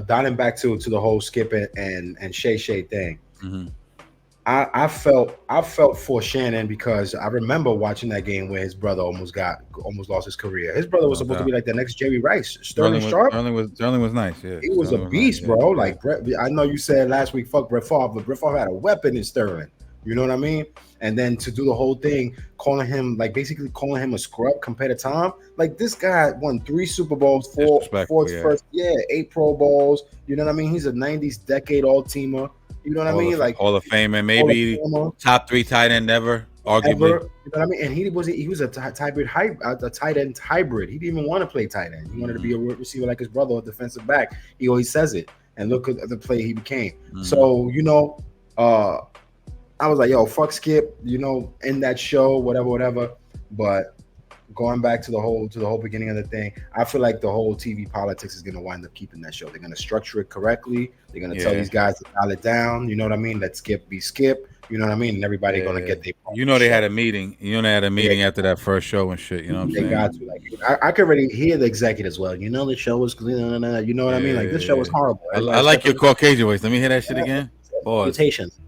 dialing back to the whole Skip and Shay thing. Mm-hmm. I felt for Shannon, because I remember watching that game where his brother almost lost his career. His brother was supposed to be like the next Jerry Rice. Sterling Sharp. Sterling was nice. Yeah, he was a beast, bro. Yeah. Like Brett, I know you said last week, fuck Brett Favre, but Brett Favre had a weapon in Sterling. You know what I mean? And then to do the whole thing, basically calling him a scrub compared to Tom. Like, this guy won 3 Super Bowls, 4 first, 8 Pro Bowls. You know what I mean? He's a 90s decade all-teamer. You know what I mean? Like Hall of Fame, and maybe top 3 tight end ever, arguably. You know what I mean? And he was a tight end hybrid. He didn't even want to play tight end. He wanted to be a receiver like his brother, a defensive back. He always says it. And look at the play he became. Mm-hmm. So, I was like, yo, fuck Skip, in that show, whatever. But going back to the whole beginning of the thing, I feel like the whole TV politics is gonna wind up keeping that show. They're gonna structure it correctly. They're gonna tell these guys to dial it down. You know what I mean? Let Skip be Skip. You know what I mean? And everybody gonna get their. They had a meeting. They had a meeting after that first show and shit. You know what I'm saying? They got to. Like, I could already hear the executives. Well, the show was. You know what I mean? Like, this show was horrible. I like your Caucasian voice. Let me hear that shit again. Mutations.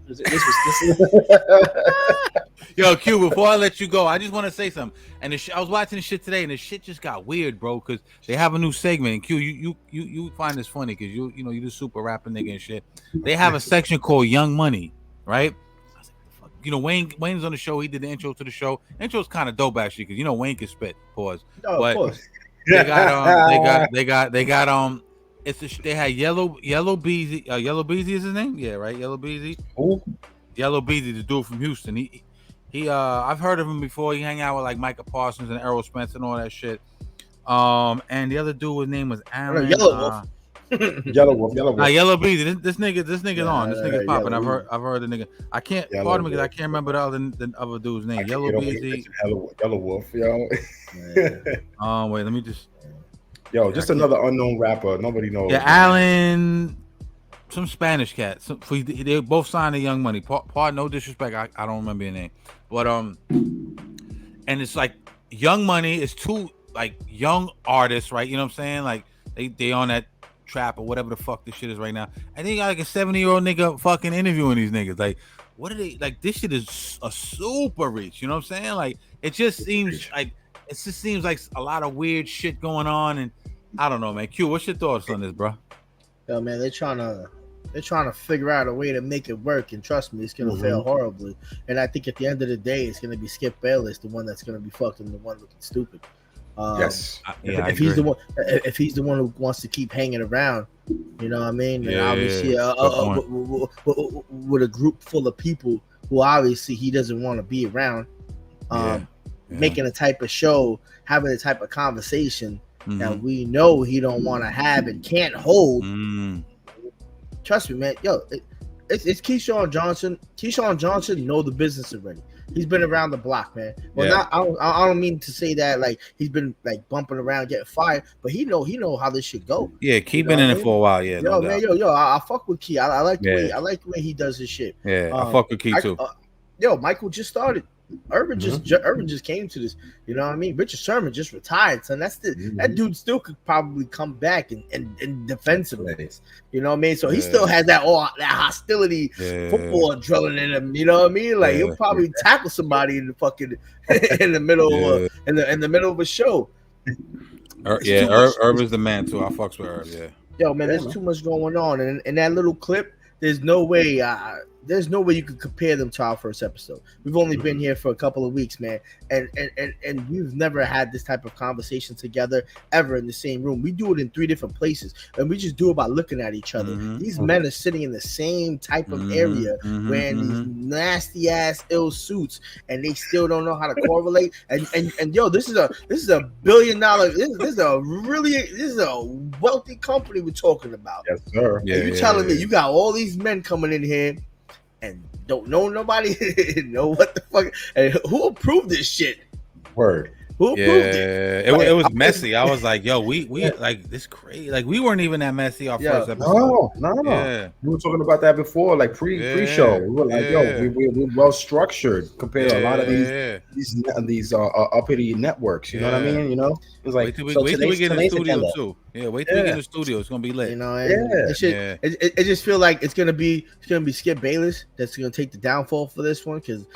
Yo, Q, before I let you go, I just want to say something. And I was watching the shit today, and the shit just got weird, bro, because they have a new segment. And Q, you find this funny because you do super rapping nigga and shit. They have a section called Young Money, right? I was like, fuck? Wayne's on the show. He did the intro to the show. Intro's kind of dope actually, because Wayne can spit. Pause. Oh, but of course. they got they had Yellow Beezy. Yellow Beezy is his name? Yeah, right. Yellow Beezy. Who? Yellow Beezy, the dude from Houston. He I've heard of him before. He hang out with like Micah Parsons and Errol Spence and all that shit. And the other dude, his name was Aaron. Yellow Wolf. Yellow Beezy. This nigga's on. This nigga's popping. I've heard the nigga. I can't pardon me because I can't remember the other dude's name. Yellow Beezy. Yellow Wolf, yo. Wait, let me just. Yo, just another unknown rapper. Nobody knows. Yeah, Alan, some Spanish cat. They both signed to Young Money. Pardon, no disrespect. I don't remember your name, but and it's like Young Money is 2 like young artists, right? You know what I'm saying? Like they on that trap or whatever the fuck this shit is right now. And then you got like a 70-year-old nigga fucking interviewing these niggas. Like, what are they like? This shit is a super reach. You know what I'm saying? Like, it just seems like a lot of weird shit going on, and I don't know, man. Q, what's your thoughts on this, bro? Yo, man, they're trying to figure out a way to make it work, and trust me, it's gonna fail horribly. And I think at the end of the day, it's gonna be Skip Bayless, the one that's gonna be fucking the one looking stupid. Yes. If he's the one who wants to keep hanging around, you know what I mean? And obviously, with a group full of people who obviously he doesn't want to be around, making a type of show, having a type of conversation that we know he don't want to have and can't hold. Trust me, man. Yo, it's Keyshawn Johnson. Keyshawn Johnson know the business already. He's been around the block, man. Well, I don't mean to say that like he's been like bumping around, getting fired, but he know how this shit go. Yeah, Key been in it for a while. Yeah, I fuck with Key. I like the way he does his shit. Yeah, I fuck with Key too. Michael just started. Urban just came to this. You know what I mean? Richard Sherman just retired, son. That dude still could probably come back and defensively. You know what I mean? So he still has that hostility football drilling in him. You know what I mean? Like he'll probably tackle somebody in the fucking in the middle in the middle of a show. Herb is the man too. I fucks with Herb. Yeah. Yo, man, there's too much going on, and in that little clip, there's no way you could compare them to our first episode. We've only been here for a couple of weeks, man, and we've never had this type of conversation together ever in the same room. We do it in 3 different places, and we just do it by looking at each other. These men are sitting in the same type of area, wearing these nasty ass ill suits, and they still don't know how to correlate. And yo, this is a $1 billion. This is a wealthy company we're talking about. Yes, sir. Yeah, and you're telling me you got all these men coming in here and don't know nobody know what the fuck, and who approved this shit? Word. Who approved it? It was messy. I was like, yo, we like this crazy. Like we weren't even that messy our first episode. No. Yeah. We were talking about that before, like pre-show. We were like, yo, we're well structured compared to a lot of these uppity networks. You know what I mean? You know, it was like wait till we get in the studio too. Yeah, wait till we get in the studio. It's gonna be lit. You know, it just feel like it's gonna be Skip Bayless that's gonna take the downfall for this one, because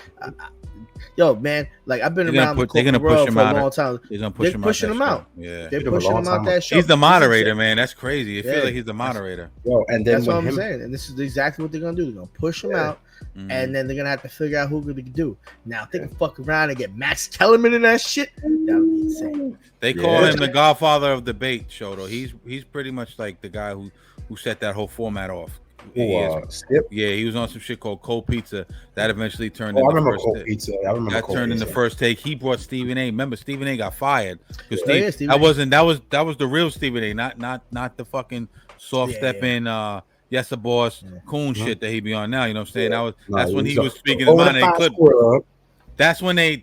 yo, man, like I've been around the corporate world for a long time. They're pushing him out. Yeah, they're pushing him out that show. He's the moderator, man. That's crazy. It feels like he's the moderator. Yo, and then that's what I'm saying. And this is exactly what they're gonna do. They're gonna push him out, and then they're gonna have to figure out who they're gonna do. Now, if they can fuck around and get Max Kellerman in that shit, that would be insane. They call him the Godfather of debate show, though. He's pretty much like the guy who set that whole format off. Skip? Yeah, he was on some shit called Cold Pizza that eventually turned into First Cold Pizza. I remember that Cold turned Pizza. into First Take. He brought Stephen A. Remember, Stephen A. got fired because that was the real Stephen A. Not the fucking soft stepping yes a boss coon shit that he be on now. You know what I'm saying? That's when he was speaking his mind. That's when he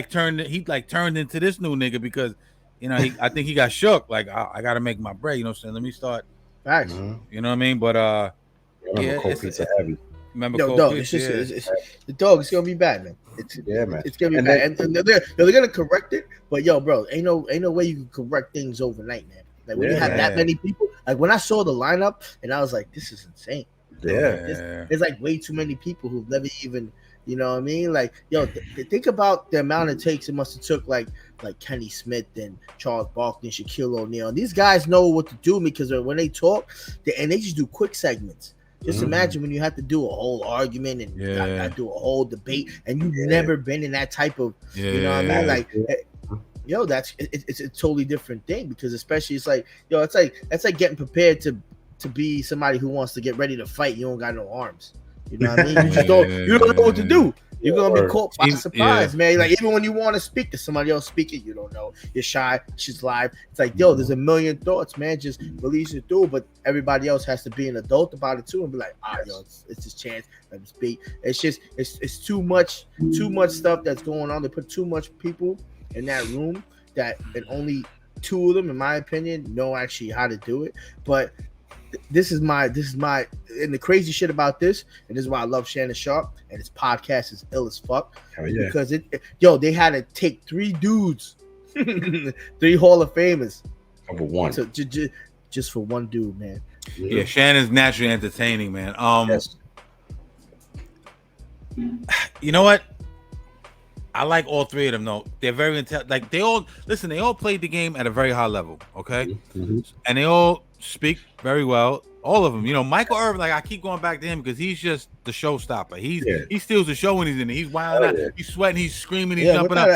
turned into this new nigga, because you know I think he got shook. Like I got to make my bread. You know what I'm saying? Let me start. Facts. You know what I mean? But Cold Pizza heavy. Remember Cold Pizza? The dog. It's gonna be bad, man. Man. It's gonna be bad, and they're gonna correct it. But yo, bro, ain't no way you can correct things overnight, man. Like when you have that many people. Like when I saw the lineup, and I was like, this is insane. There's like way too many people who've never even. You know what I mean? Like, yo, think about the amount it takes. It must have took like Kenny Smith and Charles Barkley and Shaquille O'Neal. And these guys know what to do, because when they talk, they just do quick segments. Just imagine when you have to do a whole argument and do a whole debate, and you've never been in that type of, you know what I mean? Like, yo, it's a totally different thing, because especially it's like, yo, it's like getting prepared to be somebody who wants to get ready to fight. You don't got no arms. You know what I mean? You just you don't know what to do. You're gonna be caught by surprise, man. Like even when you want to speak to somebody else speaking, you don't know. You're shy. She's live. It's like, yo, there's a million thoughts, man. Just release it through. But everybody else has to be an adult about it too, and be like, yo, it's his chance. Let me speak. It's just it's too much stuff that's going on. They put too much people in that room and only 2 of them, in my opinion, know actually how to do it. But this is my and the crazy shit about this, and this is why I love Shannon Sharp, and his podcast is ill as fuck. Because they had to take 3 dudes, 3 Hall of Famers over one, so just for one dude, man. Yeah, Shannon's naturally entertaining, man. You know what? I like all 3 of them though. They're very like they all played the game at a very high level, okay? And they all speak very well. All of them, you know, Michael Irvin, like I keep going back to him because he's just the showstopper. He steals the show when he's in it. He's wilding out, he's sweating, he's screaming, he's jumping up.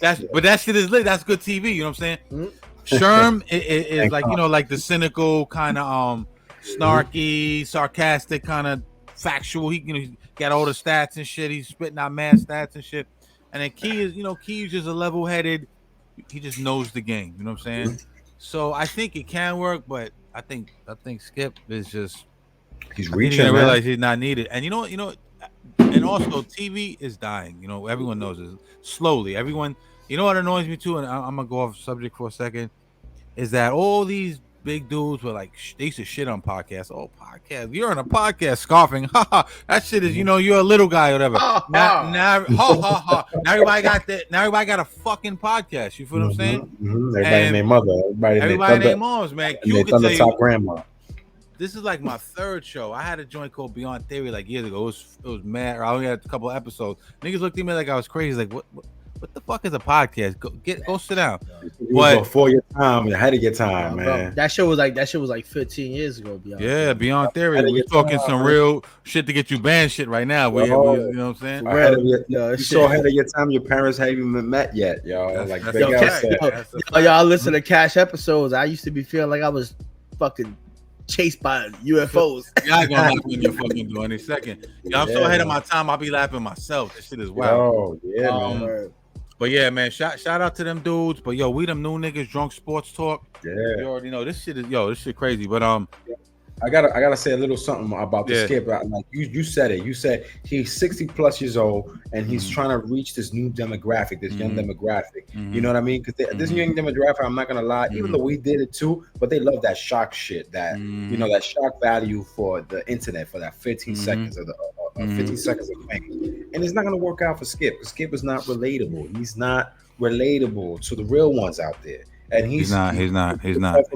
But that shit is lit. That's good TV. You know what I'm saying? Sherm is like, you know, like the cynical kind of snarky, sarcastic kind of factual. He got all the stats and shit. He's spitting out mad stats and shit. And then Key is just a level-headed. He just knows the game. You know what I'm saying? So I think it can work, but I think Skip is just he's reaching. I realize he's not needed. And you know, and also TV is dying. You know, everyone knows this. Slowly, everyone. You know what annoys me too, and I'm gonna go off subject for a second, is that all these big dudes were like, they used to shit on podcasts. Oh, podcast, you're on a podcast scoffing. Ha ha. That shit is, you're a little guy or whatever. Now, ha ha ha. Now everybody got that. Now everybody got a fucking podcast. You feel what I'm saying? Everybody and their mother. Everybody and their moms, man. Q could tell you, grandma. This is like my third show. I had a joint called Beyond Theory like years ago. It was mad. I only had a couple of episodes. Niggas looked at me like I was crazy. Like, what the fuck is a podcast? Go sit down. But before your time, ahead of your time, man. Bro, that shit was like 15 years ago. Beyond Theory. We're talking some real shit to get you banned shit right now. You know what I'm saying? You so ahead of your time. Your parents haven't even met yet, yo. Y'all listen to Cash episodes. I used to be feeling like I was fucking chased by UFOs. Y'all gonna laugh when you fucking do any second. I'm so ahead of my time. I'll be laughing myself. This shit is wild. Oh yeah, man. But yeah, man, shout out to them dudes. But yo, we them new niggas, Drunk Sports Talk. Yeah, you already know this shit crazy. But I gotta say a little something about the Skip. Like you said it. You said he's 60 plus years old and he's trying to reach this new demographic, this young demographic. You know what I mean? Because this young demographic, I'm not gonna lie, even though we did it too, but they love that shock shit, that that shock value for the internet, for that 15 seconds of the 15 seconds of fame. And it's not gonna work out for Skip because Skip is not relatable. He's not relatable to the real ones out there. And he's not. From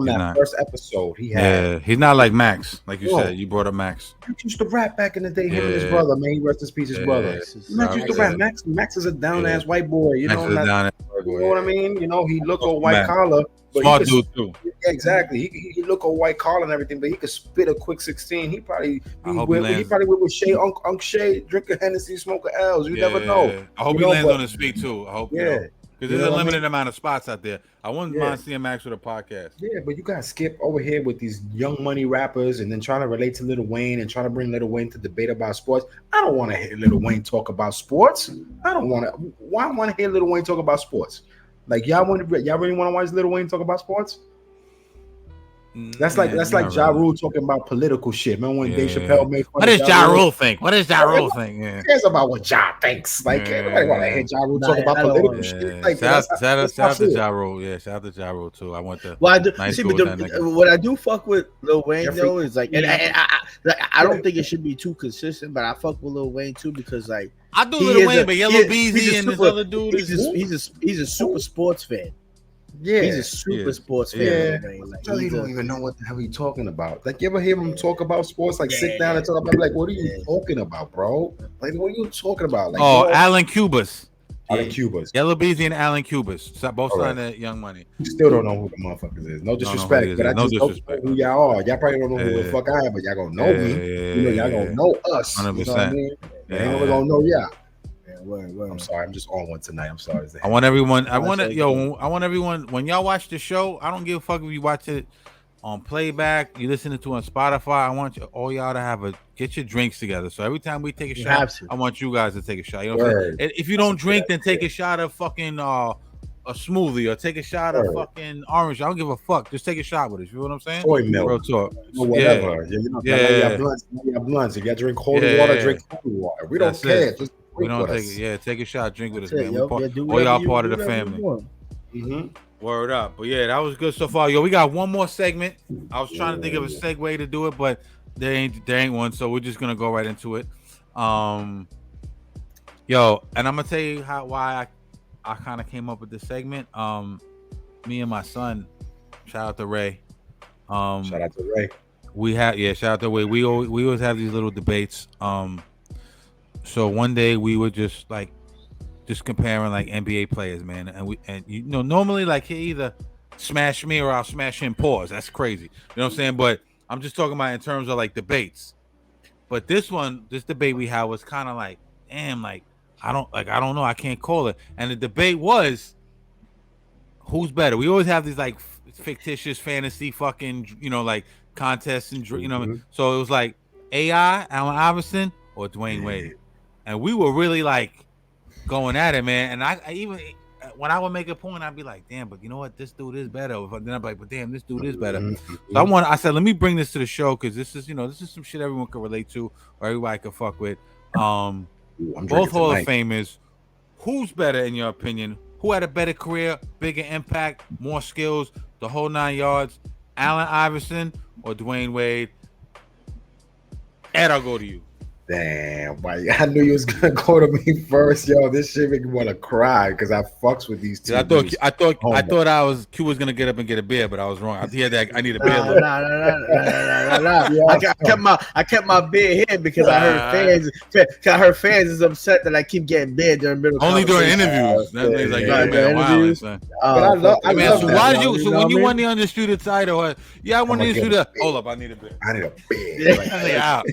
that first episode, he had. Yeah, he's not like Max, like you said. You brought up Max. Max used to rap back in the day. Him and his brother, man. He rest his peace, his brother. Max used to rap. Max is a down ass white boy. You know what I mean? You know, he look a white collar, but smart dude too. Yeah, exactly. He look a white collar and everything, but he could spit a quick 16. He probably went with Shay, Unc Shay, drink a Hennessy, smoke a L's. You never know. I hope he lands on his feet too. I hope. Yeah. Because there's a limited amount of spots out there. I wouldn't mind seeing Max with a podcast. Yeah, but you got Skip over here with these young money rappers and then trying to relate to Lil Wayne and trying to bring Lil Wayne to debate about sports. I don't want to hear Lil Wayne talk about sports. I don't want to. Why want to hear Lil Wayne talk about sports? Like y'all really want to watch Lil Wayne talk about sports? That's like Ja Rule talking about political shit. Remember when Dave Chappelle made fun of Ja Rule? What does Ja Rule think? What does Ja Rule think? Who cares about what Ja thinks? Like everybody want to hear Ja Rule talk about political shit. Like, shout out to Ja Rule. Yeah, shout out to Ja Rule too. I went to what I do fuck with Lil Wayne though is like, and I don't think it should be too consistent, but I fuck with Lil Wayne too because like I do Lil Wayne, but Yellow Beezy and this other dude he's a super sports fan. Yeah, he's a super sports fan. Yeah, like, you don't even know what the hell he's talking about. Like, you ever hear him talk about sports? Like, sit down and talk about. Like, what are you talking about, bro? Like, what are you talking about? Like, Alan Cubas. Alan Cubas. Yellow Beezy and Alan Cubas. Both signed that Young Money. You still don't know who the motherfuckers is. No disrespect, but I just know who y'all are. Y'all probably don't know who the fuck I am, but y'all gonna know me. Y'all gonna know us. 100%. You know what I mean? Ain't nobody gonna know y'all. I'm sorry. I'm just on one tonight. I'm sorry. I want everyone. I want everyone. When y'all watch the show, I don't give a fuck if you watch it on playback. You listen to it on Spotify. I want all y'all to get your drinks together. So every time we take a shot, I want you guys to take a shot. You know what I'm saying? If you don't drink, then take a shot of fucking a smoothie or take a shot of fucking orange. I don't give a fuck. Just take a shot with us. You know what I'm saying? Soy milk. Real talk. Whatever. Yeah. Blunts. If you got to drink cold water, drink cold water. We don't care. Just we don't take it. Yeah, take a shot, drink with us, man. All y'all part of the family. Word up. But yeah, that was good so far. Yo, we got one more segment. I was trying to think of a segue to do it, but there ain't one, so we're just gonna go right into it. Yo, and I'm gonna tell you why I kind of came up with this segment. Me and my son, shout out to Ray. Shout out to Ray. Shout out to Ray. We always have these little debates. So one day we were just comparing like NBA players, man, and you know normally like he either smash me or I'll smash him. Pause. That's crazy. You know what I'm saying? But I'm just talking about in terms of like debates. But this debate we had was kind of like, damn, like I don't know, I can't call it. And the debate was who's better. We always have these like fictitious fantasy fucking like contests and so it was like AI, Allen Iverson, or Dwyane Wade. And we were really like going at it, man. And I even when I would make a point, I'd be like, damn, but you know what? This dude is better. Then I'd be like, but damn, this dude is better. So I said, let me bring this to the show because this is some shit everyone can relate to or everybody can fuck with. Both Hall of Famers. Who's better in your opinion? Who had a better career, bigger impact, more skills, the whole 9 yards? Allen Iverson or Dwyane Wade? Ed, I'll go to you. Damn, why? I knew you was gonna go to me first, yo. This shit make me want to cry because I fucks with these two. I thought Q was gonna get up and get a beer, but I was wrong. I need a beer. Nah. I kept my beer here because I heard fans is upset that I keep getting beer during middle. Only during interviews. That means like interviews. But I love why did you? So when you won the undisputed title, I won the undisputed. Hold up, I need a beer. I need a beer. Out.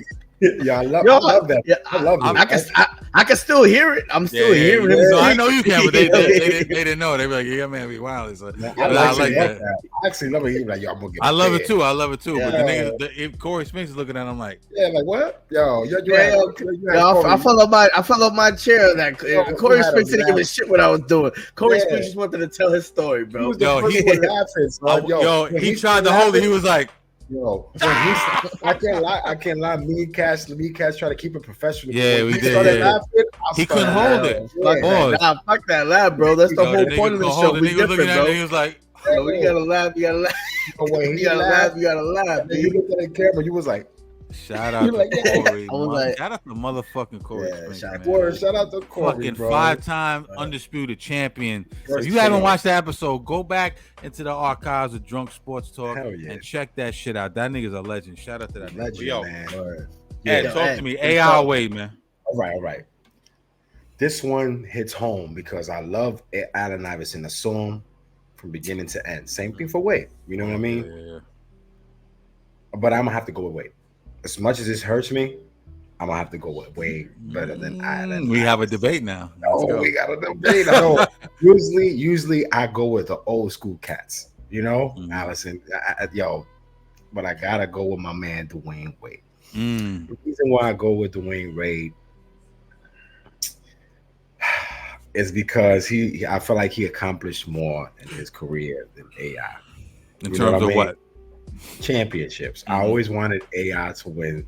Yeah, I love that. Yeah, I love it. I can still hear it. I'm still hearing it. No, I know you can, but they didn't know. They be like, "Yeah, man, be wild." So, I like that. I actually love it. Like, yo, I'm gonna get. I love it too. But the niggas, Corey Spinks is looking at him like, yeah, like what? Yo, I fell off my chair. That Corey Spinks didn't give a shit what I was doing. Corey Spinks just wanted to tell his story, bro. He tried to hold it. He was like. Yo, I can't lie. Me and Cash try to keep it professional. Yeah, we did. Laughing, he couldn't hold it. Fuck that laugh, bro. That's the whole point of the show. We different, bro. He was like, you gotta laugh. You gotta laugh. You gotta laugh. You looked at the camera. You was like, shout out to Corey. Shout out to motherfucking Corey. Shout out to Corey. Fucking 5-time undisputed champion. If you haven't watched the episode, go back into the archives of Drunk Sports Talk and check that shit out. That nigga's a legend. Shout out to that legend, man. Ed, talk to me. AI Wade, man. All right. This one hits home because I love Allen Iverson. I saw him from beginning to end. Same thing for Wade. You know what I mean? Yeah. But I'm gonna have to go with Wade. As much as this hurts me, I'm gonna have to go with Wade better than Allen. We have a debate now. We got a debate. I know. Usually I go with the old school cats. You know, Allison. But I gotta go with my man Dwyane Wade. The reason why I go with Dwyane Wade is because I feel like he accomplished more in his career than AI. In terms of what? Championships. I always wanted AI to win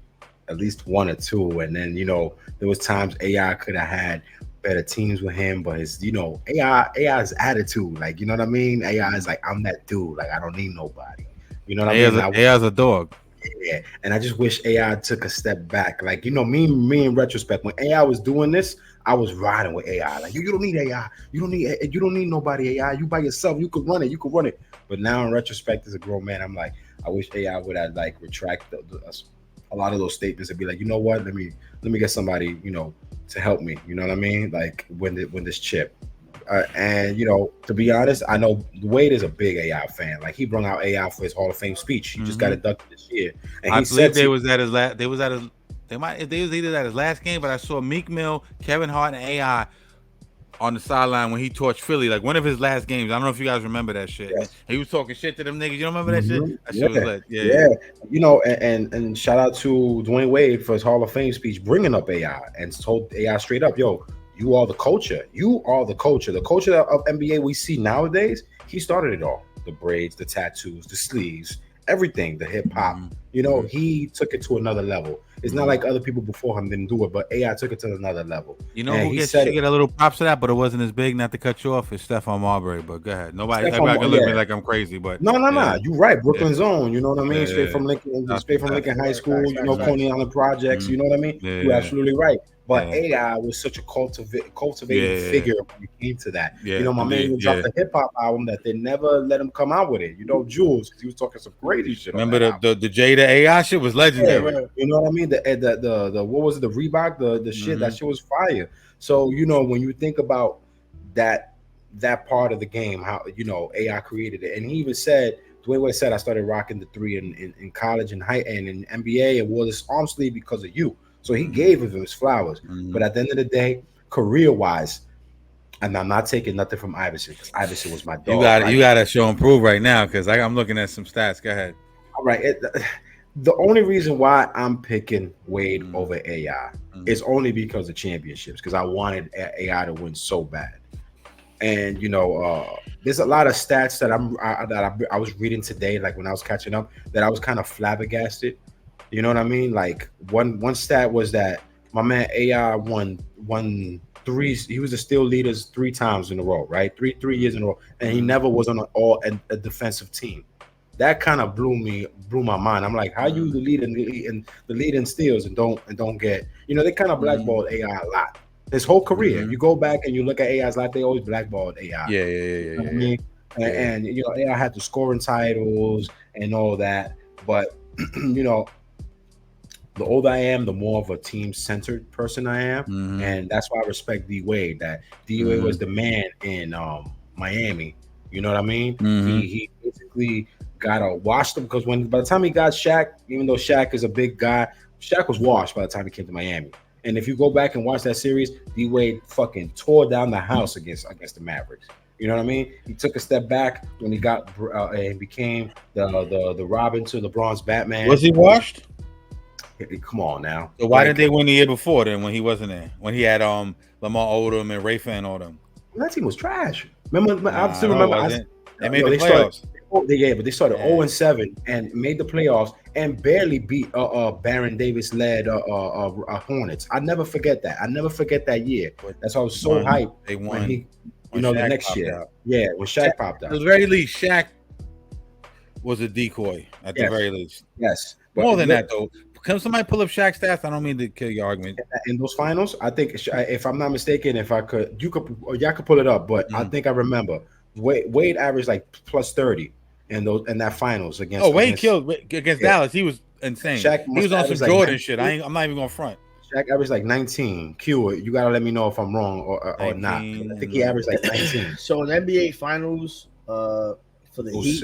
at least one or two, and then there was times AI could have had better teams with him, but his AI's attitude, like, you know what I mean? AI is like, I'm that dude, like I don't need nobody. You know what I mean? AI's a dog. Yeah, and I just wish AI took a step back. Like, me in retrospect, when AI was doing this, I was riding with AI. Like, you don't need AI. You don't need nobody AI. You by yourself. You could run it. But now in retrospect, as a grown man, I'm like, I wish AI would have like retract a lot of those statements and be like, you know what? Let me get somebody, to help me. You know what I mean? Like win this chip. And to be honest, I know Wade is a big AI fan. Like, he brought out AI for his Hall of Fame speech. He just got inducted this year. And I believe they was either at his last game, but I saw Meek Mill, Kevin Hart, and AI on the sideline when he torched Philly, like one of his last games. I don't know if you guys remember that shit. Yes. He was talking shit to them niggas. You don't remember that shit? That shit was lit. Yeah. And shout out to Dwyane Wade for his Hall of Fame speech, bringing up AI and told AI straight up, yo, you are the culture. You are the culture. The culture of NBA we see nowadays, he started it all. The braids, the tattoos, the sleeves, everything, the hip hop. He took it to another level. It's not like other people before him didn't do it, but AI took it to another level. Who get a little props to that, but it wasn't as big. Not to cut you off, is Stephon Marbury. But go ahead. Everybody can look at me like I'm crazy, but no. You're right. Brooklyn's own. You know what I mean? Straight from Lincoln High School. Coney Island projects. You know what I mean? You're absolutely right. But AI was such a cultivated figure when it came to that. My man dropped a hip hop album that they never let him come out with it. Jules, because he was talking some crazy shit. Remember the Jada AI shit was legendary. You know what I mean? The what was it? The Reebok, the shit, that shit was fire. So when you think about that part of the game, how AI created it, and he even said, Dwyane Wade said, I started rocking the 3 in college and in NBA and wore this arm sleeve because of you. So he gave him his flowers. But at the end of the day, career-wise, and I'm not taking nothing from Iverson, because Iverson was my dog. You got to show and prove right now, because I'm looking at some stats. Go ahead. All right. The only reason why I'm picking Wade over AI is only because of championships, because I wanted AI to win so bad. And there's a lot of stats that I was reading today, like when I was catching up, that I was kind of flabbergasted. You know what I mean? Like one stat was that my man AI won 3. He was the steal leaders 3 times in a row, right? Three years in a row, and he never was on a defensive team. that kind of blew my mind. I'm like, how you the lead in steals and don't get, they kind of blackballed AI a lot. His whole career, you go back and you look at AI's life, they always blackballed AI. Yeah. You know what I mean? And AI had the scoring titles and all that, but the older I am, the more of a team-centered person I am, and that's why I respect D Wade. That D Wade was the man in Miami. You know what I mean? He basically got washed him because by the time he got Shaq, even though Shaq is a big guy, Shaq was washed by the time he came to Miami. And if you go back and watch that series, D Wade fucking tore down the house against the Mavericks. You know what I mean? He took a step back when he got and became the Robin to LeBron's Batman. Was he washed? Come on now. So why didn't they win the year before then when he wasn't there? When he had Lamar Odom and Rafa and all them. Well, that team was trash. Remember, I still remember. They made the playoffs. But they started 0-7 and made the playoffs and barely beat Baron Davis led Hornets. I never forget that. I never forget that year. That's why I was so hyped. They won. When the next year. Out. Yeah, when Shaq popped out. At the very least, Shaq was a decoy. At the very least. Yes. But more than that, though. Can somebody pull up Shaq's stats? I don't mean to kill your argument. In those finals, I think, if I'm not mistaken, y'all could pull it up, but I think I remember Wade averaged like plus 30 in that finals against. Wade killed against Dallas. He was insane. Shaq he was on some Jordan shit. I'm not even going front. Shaq averaged like 19. Q, you gotta let me know if I'm wrong or not. I think he averaged like 19. So in NBA finals, for the Heat,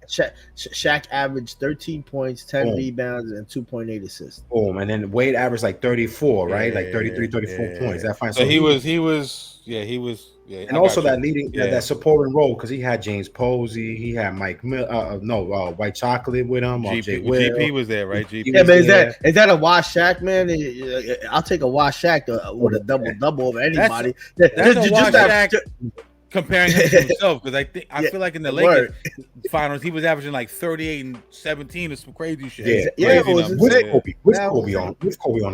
Shaq averaged 13 points, 10 rebounds, and 2.8 assists. And then Wade averaged like 34, right? Like 33, 34 points. That fine. So he was. And also that leading, that supporting role, because he had James Posey, he had Mike White Chocolate with him. GP was there, right? GP but is that a wash Shaq, man? I'll take a wash Shaq with a double over anybody. That's a wash Shaq. Comparing him to himself, because I feel like in the Lakers finals he was averaging like 38 and 17 or some crazy shit. With Kobe on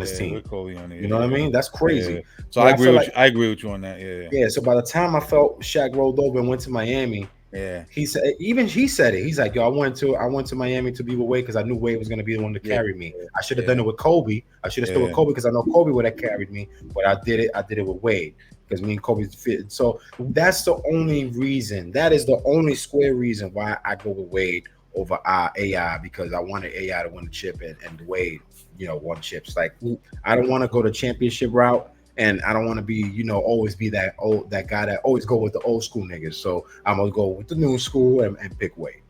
his team. With Kobe on it, you know what I mean? That's crazy. Yeah. So I agree with you on that. Yeah. So by the time I felt Shaq rolled over and went to Miami, he said it. He's like, yo, I went to Miami to be with Wade because I knew Wade was gonna be the one to carry me. I should have done it with Kobe. I should have stood with Kobe because I know Kobe would have carried me, but I did it with Wade. Because me and Kobe fit. So that's the only reason. That is the only square reason why I go with Wade over AI, because I wanted AI to win the chip and Wade, won chips. Like, I don't want to go the championship route, and I don't want to be, always be that guy that always go with the old school niggas. So I'm gonna go with the new school and pick Wade.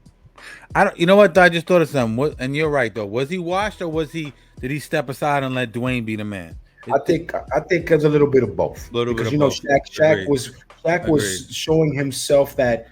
You know what? I just thought of something. And you're right though. Was he washed or did he step aside and let Dwyane be the man? I think there's a little bit of both. Shaq was showing himself that,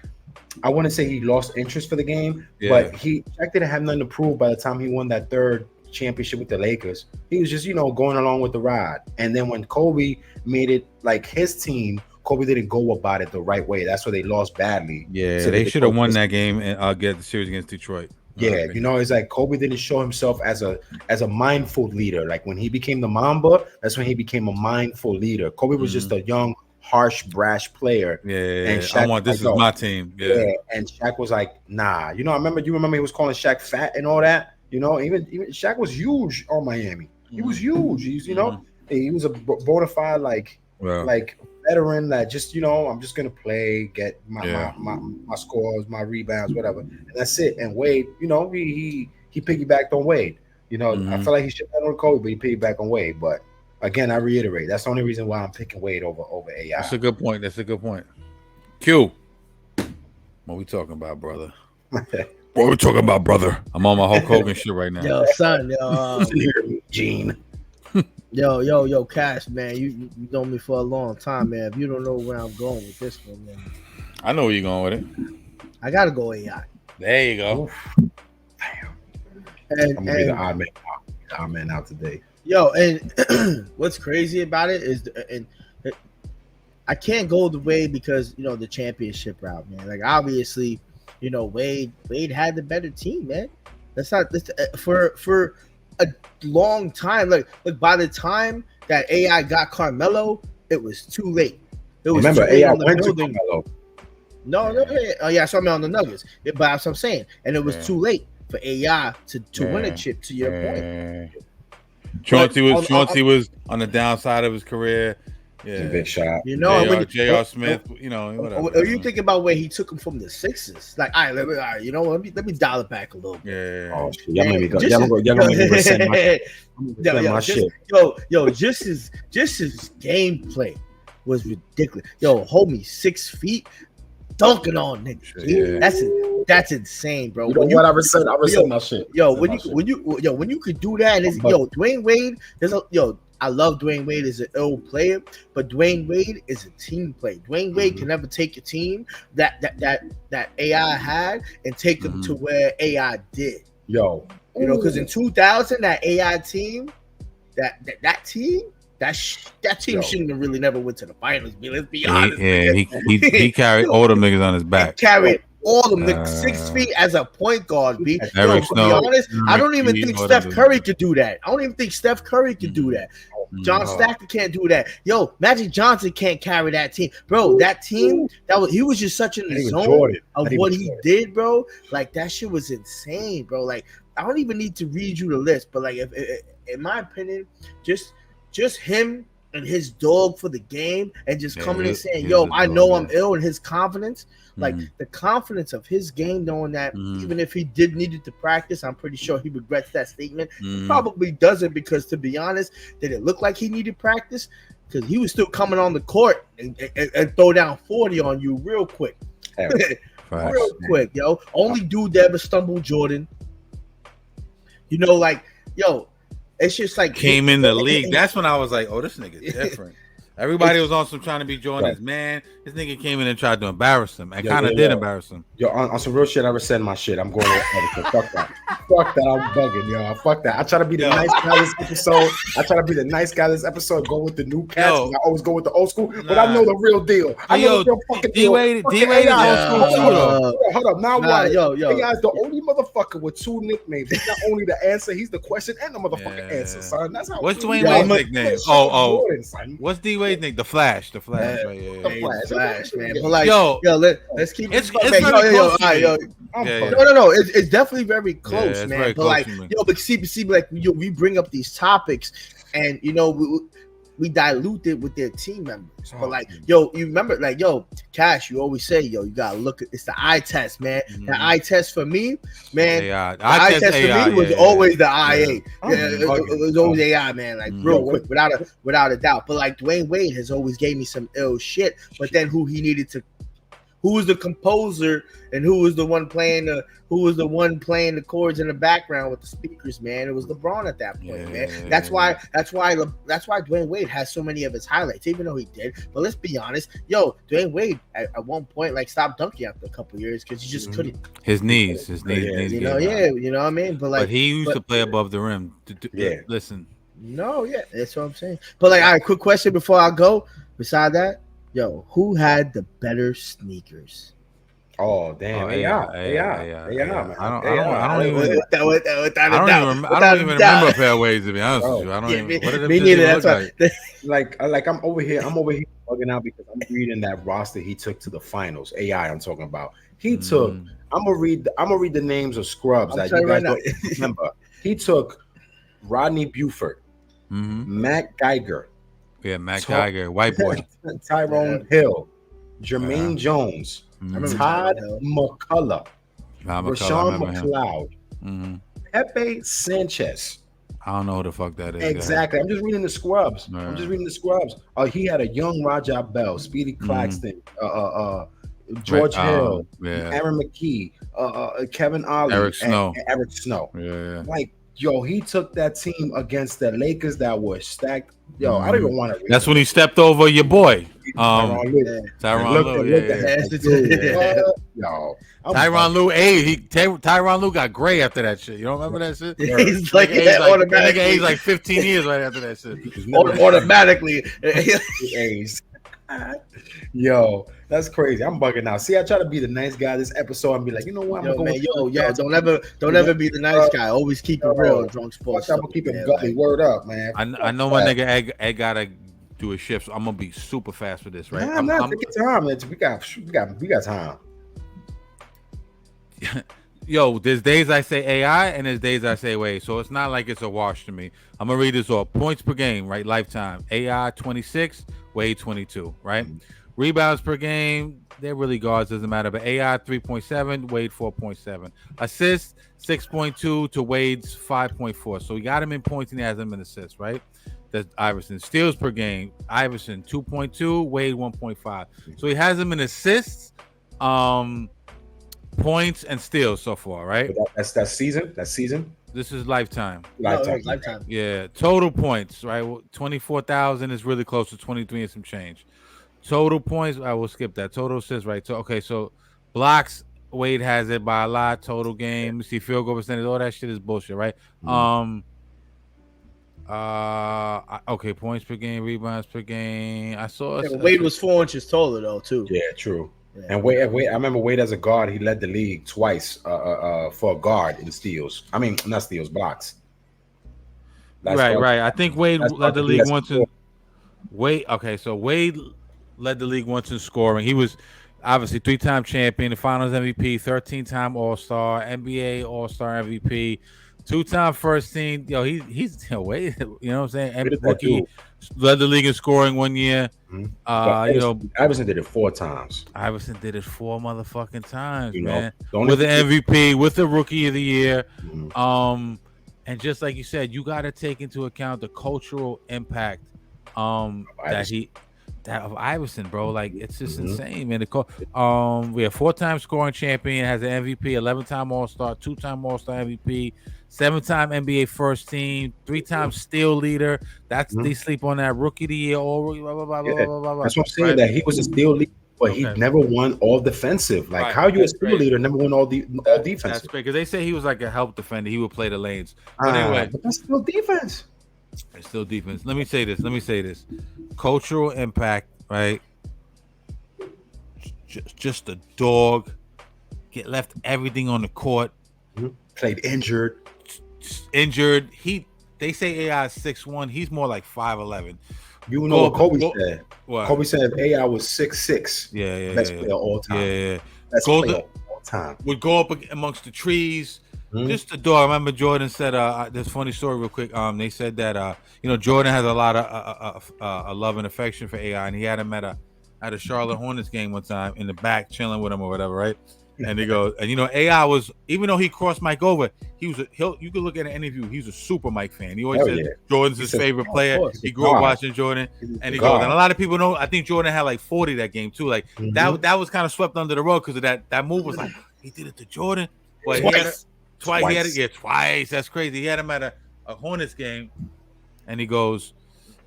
I wouldn't say he lost interest for the game, but Shaq didn't have nothing to prove by the time he won that third championship with the Lakers. He was just going along with the ride. And then when Kobe made it like his team, Kobe didn't go about it the right way. That's why they lost badly. Yeah, so they should have won that game and get the series against Detroit. Yeah, it's like Kobe didn't show himself as a mindful leader. Like when he became the Mamba, that's when he became a mindful leader. Kobe was just a young, harsh, brash player. Yeah, and Shaq, this is my team. Yeah, and Shaq was like, nah. I remember he was calling Shaq fat and all that. Even Shaq was huge on Miami. He was huge. He was a bona fide like veteran that just I'm just gonna play, get my scores, my rebounds, whatever, and that's it. And Wade, he piggybacked on Wade. I feel like he should have done on Kobe, but he piggybacked on Wade. But again, I reiterate, that's the only reason why I'm picking Wade over AI. That's a good point. Q, what we talking about, brother? What we talking about, brother? I'm on my Hulk Hogan shit right now. Yo, son, Gene. Yo, Cash, man, you know me for a long time, man. If you don't know where I'm going with this one, man, I know where you're going with it. I gotta go AI. There you go. Damn. I'm gonna be the odd man out today. Yo, and what's crazy about it is, I can't go the way because the championship route, man. Like obviously, Wade had the better team, man. That's not for a long time. Like by the time that AI got Carmelo, it was too late. It was remember AI went to Carmelo. No, yeah. Oh yeah, I saw me on the Nuggets. But that's what I'm saying, and it was too late for AI to win a chip. To your point, Chauncey was on the downside of his career. Yeah, big shot. You know, J.R. Smith. You know, whatever. Are you thinking about where he took him from the Sixers? Like, all right, you know, let me dial it back a little bit. Yeah. Oh, shit. Y'all gonna make me rescind my shit. Just his gameplay was ridiculous. Yo, homie, 6 feet, dunking on niggas. Yeah. That's insane, bro. You know what I rescind my shit. When you could do that, and Dwyane Wade, I love Dwyane Wade as an ill player, but Dwyane Wade is a team player. Dwyane Wade can never take a team that AI had and take them to where AI did. Because in 2000, that AI team, that team shouldn't have really never went to the finals. Let's be honest. He carried all them niggas on his back. Carried all them niggas 6 feet as a point guard. To be honest, I don't even think Steph Curry could do that. John Stockton can't do that. Magic Johnson can't carry that team, bro. That team, he was just such in the zone of what he did, bro. Like that shit was insane, bro. Like I don't even need to read you the list, but like if in my opinion, just him and his dog for the game and just coming and saying, I know I'm ill, and his confidence, like the confidence of his game, knowing that even if he needed to practice, I'm pretty sure he regrets that statement. He probably doesn't, because to be honest, did it look like he needed practice? Because he was still coming on the court and throw down 40 on you real quick. Real quick, Only dude that ever stumbled, Jordan. It's just like came in the league. That's when I was like, oh, this nigga different. Everybody was also trying to be Jordan's man. This nigga came in and tried to embarrass him. And kind of did embarrass him. On some real shit, I rescind my shit. I'm going with Iverson. Fuck that. Fuck that. I'm bugging, Fuck that. I try to be the nice guy this episode. Go with the new cats. I always go with the old school, but I know the real deal. I know the real fucking deal. D-Wade Hold up. Now why? AI's the only motherfucker with 2 nicknames. He's not only the answer, he's the question and the motherfucking answer, son. That's how. What's Dwyane Wade's nickname? What's D-Wade's nickname? The Flash. The Flash, man. But like, let's keep it. No. It's definitely very close, man. But like, but see, like, we bring up these topics, and we dilute it with their team members. But like, you remember, like, Cash, you always say, you gotta look at it's the eye test, man. The eye test for me, man. The eye test for me was always the IA. It was always AI, man. Like real quick, without a doubt. But like Dwyane Wade has always gave me some ill shit. But then who was the composer and who was the one playing the chords in the background with the speakers, man? It was LeBron at that point, man. That's why Dwyane Wade has so many of his highlights, even though he did. But let's be honest, Dwyane Wade at one point like stopped dunking after a couple years because he just couldn't. His knees. You know what I mean. But he used to play above the rim. Listen. No, that's what I'm saying. But like, all right, quick question before I go. Beside that. Who had the better sneakers? Oh damn! AI. I don't even remember fairways, to be honest with you. I don't even. What did it look like? I'm over here bugging out because I'm reading that roster he took to the finals. AI, I'm talking about. He took. I'm gonna read the names of scrubs that you guys don't remember. He took Rodney Buford, Matt Geiger. Yeah, Matt Geiger, white boy. Tyrone Hill, Jermaine Jones, Todd McCullough, Rashawn McLeod, Pepe Sanchez. I don't know who the fuck that is. Exactly. I'm just reading the scrubs. He had a young Rajah Bell, Speedy Claxton, George Hill, Aaron McKee, Kevin Ollie, Eric Snow. And Eric Snow. Yeah. Like, he took that team against the Lakers that were stacked. I don't even want to. That's when he stepped over your boy, Tyronn Lue. Tyronn Lue got gray after that shit. You don't remember that shit? He's like automatically aged like 15 years right after that shit. Automatically. That's crazy. I'm bugging out. See, I try to be the nice guy this episode and be like, you know what? Don't ever be the nice guy. Always keep it real. Drunk sports. I'm gonna keep it gully. Word up, man. I know my nigga Egg got a do his shift. So I'm gonna be super fast with this, right? Nah, take your time. We got time. Yo, there's days I say AI and there's days I say Wade. So it's not like it's a wash to me. I'm gonna read this off. Points per game, right? Lifetime. AI 26, Wade 22, right? Rebounds per game, they're really guards, doesn't matter. But AI 3.7, Wade 4.7. Assists 6.2 to Wade's 5.4. So he got him in points and he has him in assists, right? That's Iverson. Steals per game, Iverson 2.2, Wade 1.5. So he has him in assists, points and steals so far, right? That's season. That's season. This is lifetime. Lifetime. Yeah, total points, right? 24,000 is really close to 23 and some change. Total points, I will skip that. Total assists, right? So okay, so blocks, Wade has it by a lot. Total game, see field goal percentage, all that shit is bullshit, right? Okay, points per game, rebounds per game. I saw Wade was 4 inches taller though, too. Yeah, true. Yeah. And Wade, I remember Wade as a guard, he led the league twice for a guard in steals. I mean, not steals, blocks. Right. I think Wade led the league once in Wade. Okay, so Wade led the league once in scoring. He was obviously 3-time champion, the Finals MVP, 13-time All-Star, NBA All-Star MVP, 2-time first team. Yo, he's Wade. You know what I'm saying? And rookie led the league in scoring 1 year. Iverson did it 4 times. Iverson did it 4 motherfucking times, man. With the MVP, with the Rookie of the Year, and just like you said, you got to take into account the cultural impact that of Iverson, bro. Like it's just insane, man. We have 4-time scoring champion, has an MVP, 11-time All-Star, 2-time All-Star MVP, 7-time NBA first team, 3-time steal leader. That's they sleep on that Rookie of the Year. That's what I'm saying. Right? That he was a steal leader, but he never won all defensive. Like how you a steal leader never won all defensive? That's great because they say he was like a help defender. He would play the lanes. But anyway, but that's still defense. It's still defense. Let me say this. Cultural impact, right? Just a dog. Get left everything on the court. Played injured. They say AI is 6'1". He's more like 5'11". You know what Kobe said? What? Kobe said if AI was 6'6", best player all time. Yeah. Best player all time. Would go up amongst the trees. Just a dog. I remember Jordan said this funny story real quick. They said that Jordan has a lot of love and affection for AI, and he had him at a Charlotte Hornets game one time in the back chilling with him or whatever, right? And they go, and AI was, even though he crossed Mike over, you could look at an interview, he's a super Mike fan. He always said Jordan's his favorite player. He grew up watching Jordan, and he goes, and a lot of people know. I think Jordan had like 40 that game too. Like that was kind of swept under the rug because of that move was like he did it to Jordan, but twice. He had it, twice. That's crazy. He had him at a Hornets game, and he goes,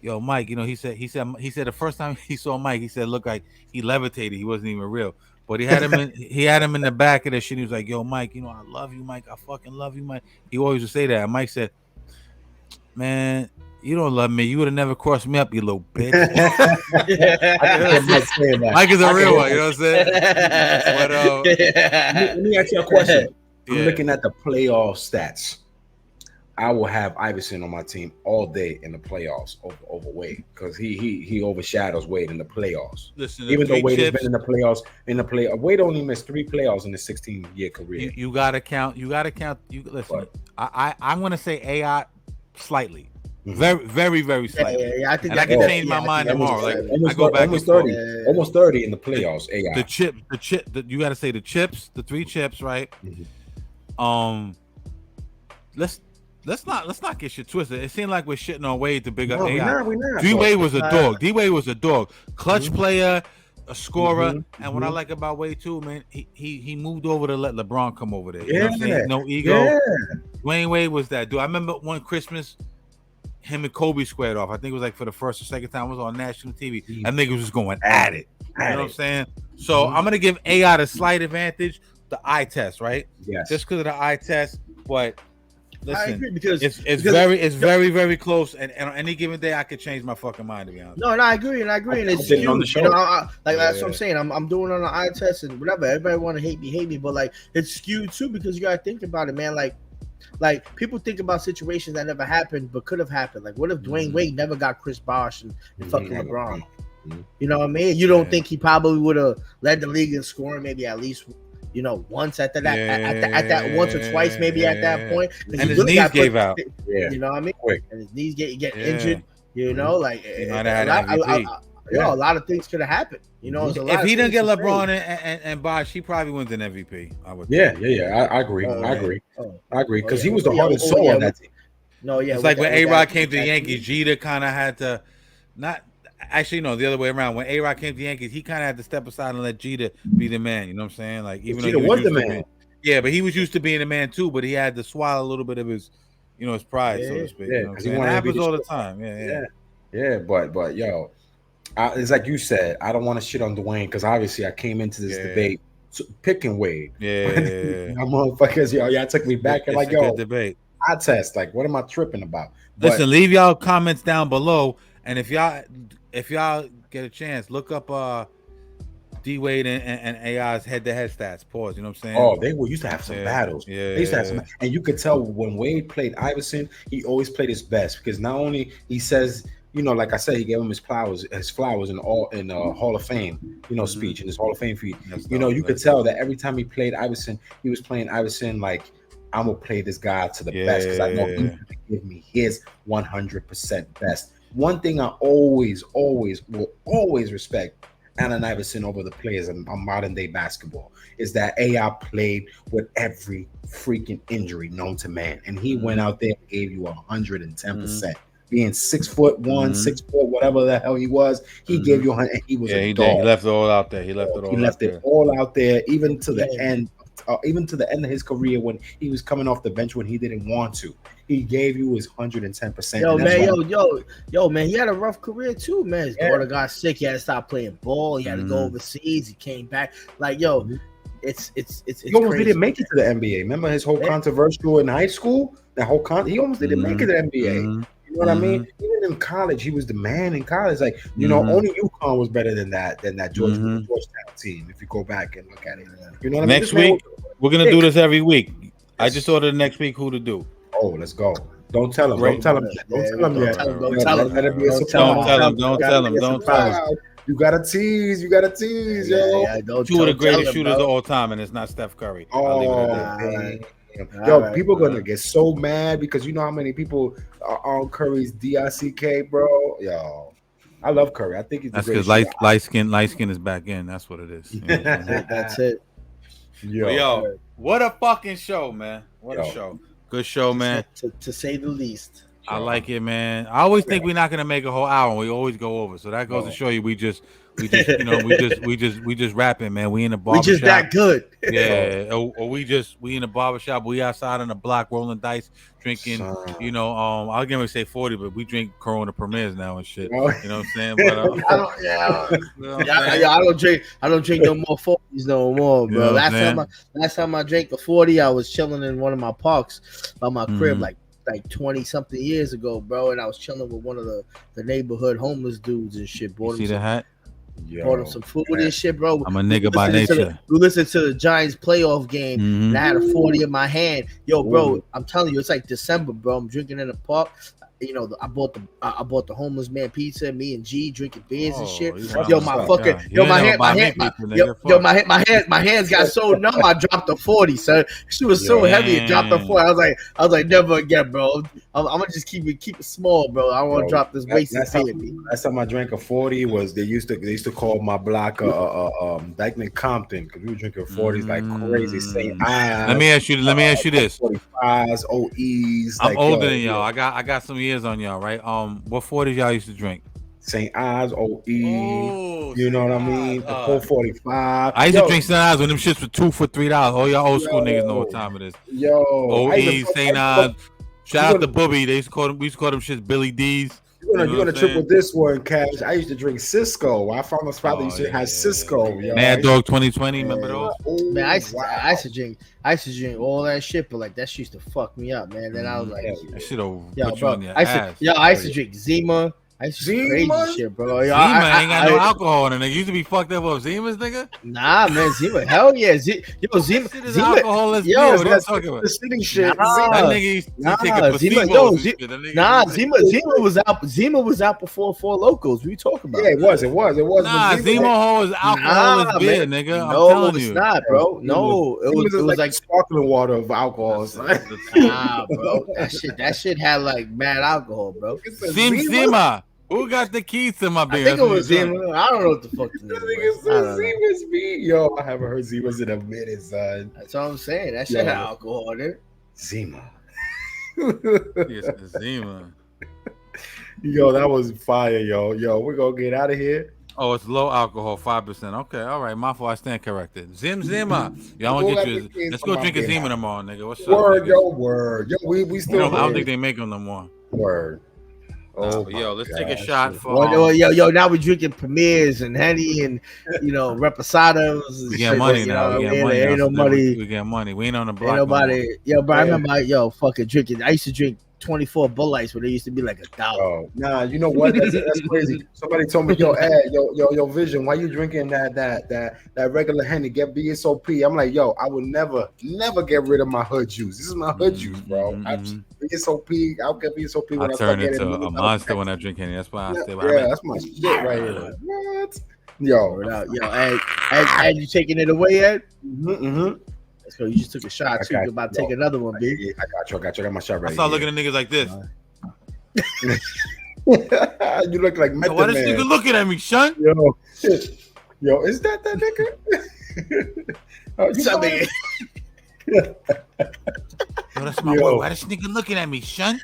"Yo, Mike, he said the first time he saw Mike, he said looked like he levitated. He wasn't even real." But he had him in the back of that shit. He was like, "Yo, Mike, I love you, Mike. I fucking love you, Mike." He always would say that. And Mike said, "Man, you don't love me. You would have never crossed me up, you little bitch." Mike is a real one. You know what I'm saying? But, let me ask you a question. I'm looking at the playoff stats. I will have Iverson on my team all day in the playoffs over Wade because he overshadows Wade in the playoffs. Listen, even though Wade has been in the playoffs, Wade only missed 3 playoffs in his 16-year career. You gotta count. Listen, I'm gonna say AI slightly, very, very, very slightly. I think I can change my mind tomorrow. Like I go back almost 30, almost 30 in the playoffs. AI. The chip. You gotta say the chips, the 3 chips, right? Let's not get shit twisted. It seemed like we're shitting on Wade to big up AI. We're not. D-Wade was a dog. D-Wade was a dog. Clutch player, a scorer. And what I like about Wade too, man, he moved over to let LeBron come over there. You know what I'm saying? No ego. Yeah. Dwyane Wade was that dude. I remember one Christmas, him and Kobe squared off. I think it was like for the first or second time. It was on national TV. That nigga was just going at it. You know what I'm saying? So I'm gonna give AI the slight advantage, the eye test, right? Yes. Just because of the eye test, but listen, I agree because it's very, very close, and on any given day I could change my fucking mind, to be honest. No, and I agree, and it's huge. On the show. That's what I'm saying. I'm doing on the eye test and whatever. Everybody want to hate me, but like it's skewed too because you gotta think about it, man. Like like people think about situations that never happened but could have happened. Like, what if Dwyane Wade never got Chris Bosh and fucking LeBron? You know what I mean? You don't think he probably would have led the league in scoring maybe at least, you know, once at that at that once or twice maybe at that point. And his knees gave out. You know what I mean? And his knees get injured. You know, like a lot of things could have happened. You know, if he didn't get LeBron and Bosh, he probably wins an MVP. I would. Yeah. I agree. I agree because he was the hardest soul on that team. No, yeah, it's like when A-Rod came to the Yankees, Jeter kind of had to not. Actually, no, the other way around. When A-Rod came to the Yankees, he kind of had to step aside and let Jeter be the man. You know what I'm saying? Like, even though Jeter was the man. Yeah, but he was used to being the man too. But he had to swallow a little bit of his, you know, his pride, so to speak. Yeah, because it happens all the time. Yeah. But yo, it's like you said. I don't want to shit on Dwyane because obviously I came into this debate picking Wade. Yeah, motherfuckers, y'all took me back and like, yo, good debate. I test. Like, what am I tripping about? Listen, leave y'all comments down below, and if y'all get a chance, look up D Wade and AI's head-to-head stats. Pause. You know what I'm saying? Oh, they used to have some battles. Yeah, they used to have some, and you could tell when Wade played Iverson, he always played his best because not only he says, you know, like I said, he gave him his flowers in Hall of Fame, you know, speech in his Hall of Fame feed. You know, you could tell that every time he played Iverson, he was playing Iverson like, I'm gonna play this guy to the best because I know he's gonna give me his 100% best. One thing I always will respect Allen Iverson over the players in modern day basketball is that AI played with every freaking injury known to man, and he went out there and gave you 110%. Being 6'1", 6 foot, whatever the hell he was, he gave you 100. He was a dog. He left it all out there. He left it all out there, even to the end. Even to the end of his career when he was coming off the bench when he didn't want to. He gave you his 110%. Yo, man, he had a rough career too, man. His daughter got sick. He had to stop playing ball. He had to go overseas. He came back. Like, yo, it's he almost didn't make it to the NBA. Remember his whole controversial in high school? He almost didn't make it to the NBA. You know what I mean? Even in college, he was the man in college. Like, you know, only UConn was better than that Georgetown team. If you go back and look at it, you know what I mean? Next week, we're gonna do this every week. I just ordered next week who to do. Oh, let's go. Don't tell him. Don't tell him. Don't tell him. Don't tell him. You gotta tease. Yo. Two of the greatest shooters of all time, and it's not Steph Curry. Yo, people are gonna get so mad because you know how many people are on Curry's DICK, bro. Yo, I love Curry. I think he's that's because light skin is back in. That's what it is. You know that's it. Yo, what a fucking show, man. What a show. Good show, man. To say the least. I like it, man. I always think we're not gonna make a whole hour, and we always go over. So that goes to show you we just rapping, man. We in the barbershop. We just that good. Yeah. Or we in the barbershop. We outside on the block rolling dice, drinking, you know, I was gonna say 40, but we drink Corona Premiers now and shit. You know what I'm saying? But I don't drink no more 40s no more, bro. Last time I drank a 40, I was chilling in one of my parks by my crib, like 20 something years ago, bro, and I was chilling with one of the neighborhood homeless dudes and shit. Bought him some food and shit, bro. I'm a nigga by nature. We listened to the Giants playoff game, and I had a 40 in my hand. Yo, bro, I'm telling you, it's like December, bro. I'm drinking in the park. You know, I bought the homeless man pizza. Me and G drinking beers and shit. Yo, my hands got so numb. I dropped the 40, son. She was so heavy. It dropped the 40. I was like, never again, bro. I'm gonna just keep it small, bro. I want to drop this wasted baby. Last time I drank a 40 was they used to call my block Dykeman Compton because we were drinking 40s like crazy. St. Ives. Let me ask you this. 45s, OEs. I'm older than y'all. I got some years on y'all, right? What 40s y'all used to drink? St. Ives, OE. You know what I mean? The 445. I used to drink St. Ives when them shits were $2 for $3. All y'all old school niggas know what time it is. OE, St. Ives. Shout out to Booby. We used to call them shits Billy D's. You're gonna trip with this one, Cash. I used to drink Cisco. I found a spot that used to have Cisco. Mad Dog 2020, remember those? Man, I used to drink all that shit, but like that shit used to fuck me up, man. Then I was like, that shit over. I used to drink Zima. That's crazy shit, bro. Yo, Zima ain't got no alcohol in it. Used to be fucked up off Zima's, nigga. Nah, man, Zima, hell yeah, Zima, shit is alcohol. Yo, that's talking about the sitting shit. That nigga used to take a placebo. Zima was out before Four Locals. What you talking about? Yeah, it was. Nah, Zima is alcohol is beer, nigga. I'm telling you, it's not, bro. No, it was like sparkling water of alcohol. Nah, bro, that shit had like mad alcohol, bro. Zima. Who got the keys to my beer? I think it was Zima. I don't know what the fuck the name was. Zima's beer. Yo, I haven't heard Zima's in a minute, son. That's what I'm saying. That shit had alcohol in it. Zima. Yes, Zima. Yo, that was fire, yo. Yo, we're gonna get out of here. Oh, it's low alcohol, 5%. Okay, all right. My fault. I stand corrected. Zima. Yo, I want to get you. Let's go drink a Zima tomorrow, nigga. What's up? Word, yo, word. Yo, we still. I don't think they make them no more. Word. Oh, yo, let's take a shot for. Yo, now we're drinking Premiers and Henny and Reposados. We get money now. We get money. Ain't no money. We get money. We ain't on the block. Ain't nobody. Yo, bro, I remember fucking drinking. I used to drink 24 Bull Lights when they used to be like $1. Oh, nah, you know what? That's crazy. Somebody told me, yo, Vision, why you drinking that regular Henny? Get BSOP. I'm like, yo, I would never get rid of my hood juice. This is my hood juice, bro. BSOP. I'll get BSOP when I turn into a monster when I drink Henny. That's why I stay. Yeah, that's my shit right here. What? Yo, Ed, you taking it away, Ed? Mm-hmm. Let's go. You just took a shot too. You're about to take another one, big. I got you. I got my shot right. I saw looking at niggas like this. You look like Method why this nigga looking at me, son? Yo, is that nigga? Nigga. Yo, that's my boy. Why this nigga looking at me, son?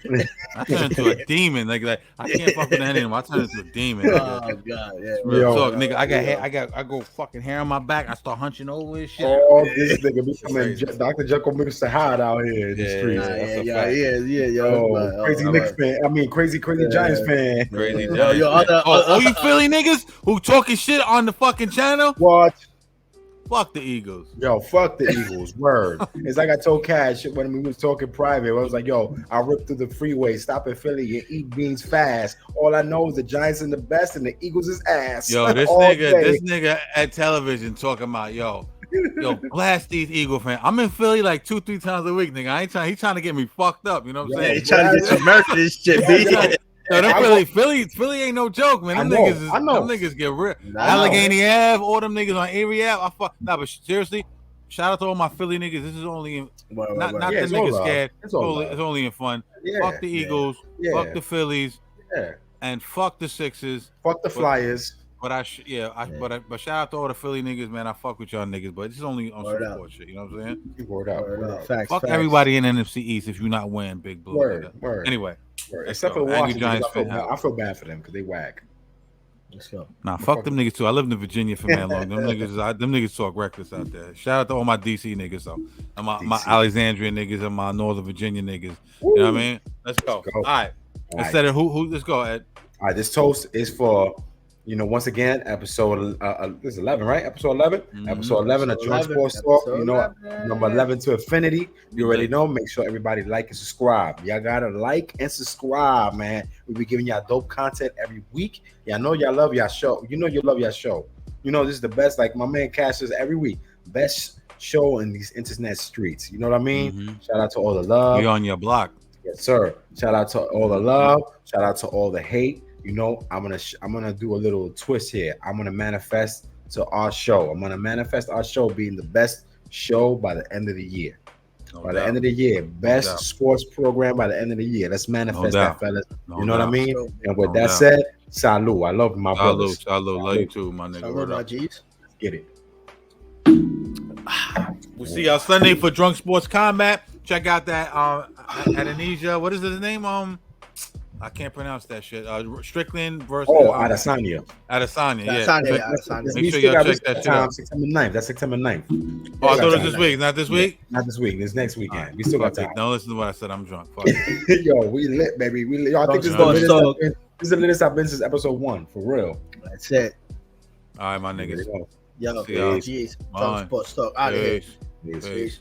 I turn into a demon. Like I can't fuck with that anymore. I turn into a demon. Oh god, yeah. Real talk, nigga. I got hair. I go fucking hair on my back. I start hunching over and shit. Oh, this nigga becoming Dr. Jekyll, Mr. Hyde out here in the streets. Yeah. Crazy Knicks fan. I mean, crazy Giants fan. Crazy Giants. You Philly niggas who talking shit on the fucking channel? What? Fuck the Eagles. Yo, fuck the Eagles. Word. It's like I told Cash when we was talking private. I was like, yo, I rip through the freeway, stop in Philly, and eat beans fast. All I know is the Giants are the best and the Eagles is ass. Yo, this nigga at television talking about, yo, blast these Eagle fans. I'm in Philly like 2-3 times a week, nigga. I ain't trying. He trying to get me fucked up. You know what I'm saying? He trying to get some merch this shit, B. No, Philly ain't no joke, man. Them niggas get real. Allegheny Ave, all them niggas on Erie Ave. But seriously, shout out to all my Philly niggas. This is only in, not the niggas scared. It's only in fun. Fuck the Eagles. Fuck the Phillies. And fuck the Sixers. Fuck the Flyers. But but shout out to all the Philly niggas, man. I fuck with y'all niggas, but this is only on some sport shit. You know what I'm saying? Word out. Facts, everybody in NFC East if you're not winning Big Blue. Word. Anyway. Except for Washington, I feel bad for them because they whack. Let's go. Nah, fuck them niggas too. I lived in Virginia for man long. Them niggas talk reckless out there. Shout out to all my DC niggas though, and my Alexandria niggas and my Northern Virginia niggas. You know what I mean? Let's go. All right. Instead of who? Let's go, Ed. All right. This toast is for. Once again, episode this is 11, right? Episode 11, episode 11 of Drunk Sports Talk. Number 11 to infinity. You already know. Make sure everybody like and subscribe. Y'all gotta like and subscribe, man. We be giving y'all dope content every week. Y'all know y'all love y'all show. You love y'all show. This is the best. Like my man Cash says every week, best show in these internet streets. You know what I mean? Mm-hmm. Shout out to all the love. We on your block. Yes, sir. Shout out to all the love. Shout out to all the hate. I'm gonna do a little twist here. I'm gonna manifest to our show. I'm gonna manifest our show being the best show by the end of the year. The end of the year, best sports program by the end of the year. Let's manifest that, fellas. You know what I mean? And with that said, salute. I love my brothers. Salute. Love you too, my nigga. Salute, my G's. Get it. We'll see y'all Sunday for Drunk Sports Combat. Check out that Indonesia. What is his name? I can't pronounce that shit. Strickland versus Adesanya. Adesanya, yeah. Adesanya. Make sure y'all check that shit out. September 9th. That's September 9th. Oh, I thought it was this week. Not this week? Not this week. This next weekend. Right. We still got time. Don't listen to what I said. I'm drunk. Fuck. Yo, we lit, baby. We lit. Yo, I think this is the latest I've been since episode 1. For real. That's it. All right, my niggas. Yo, GS. Sports Talk. Out of here. Peace.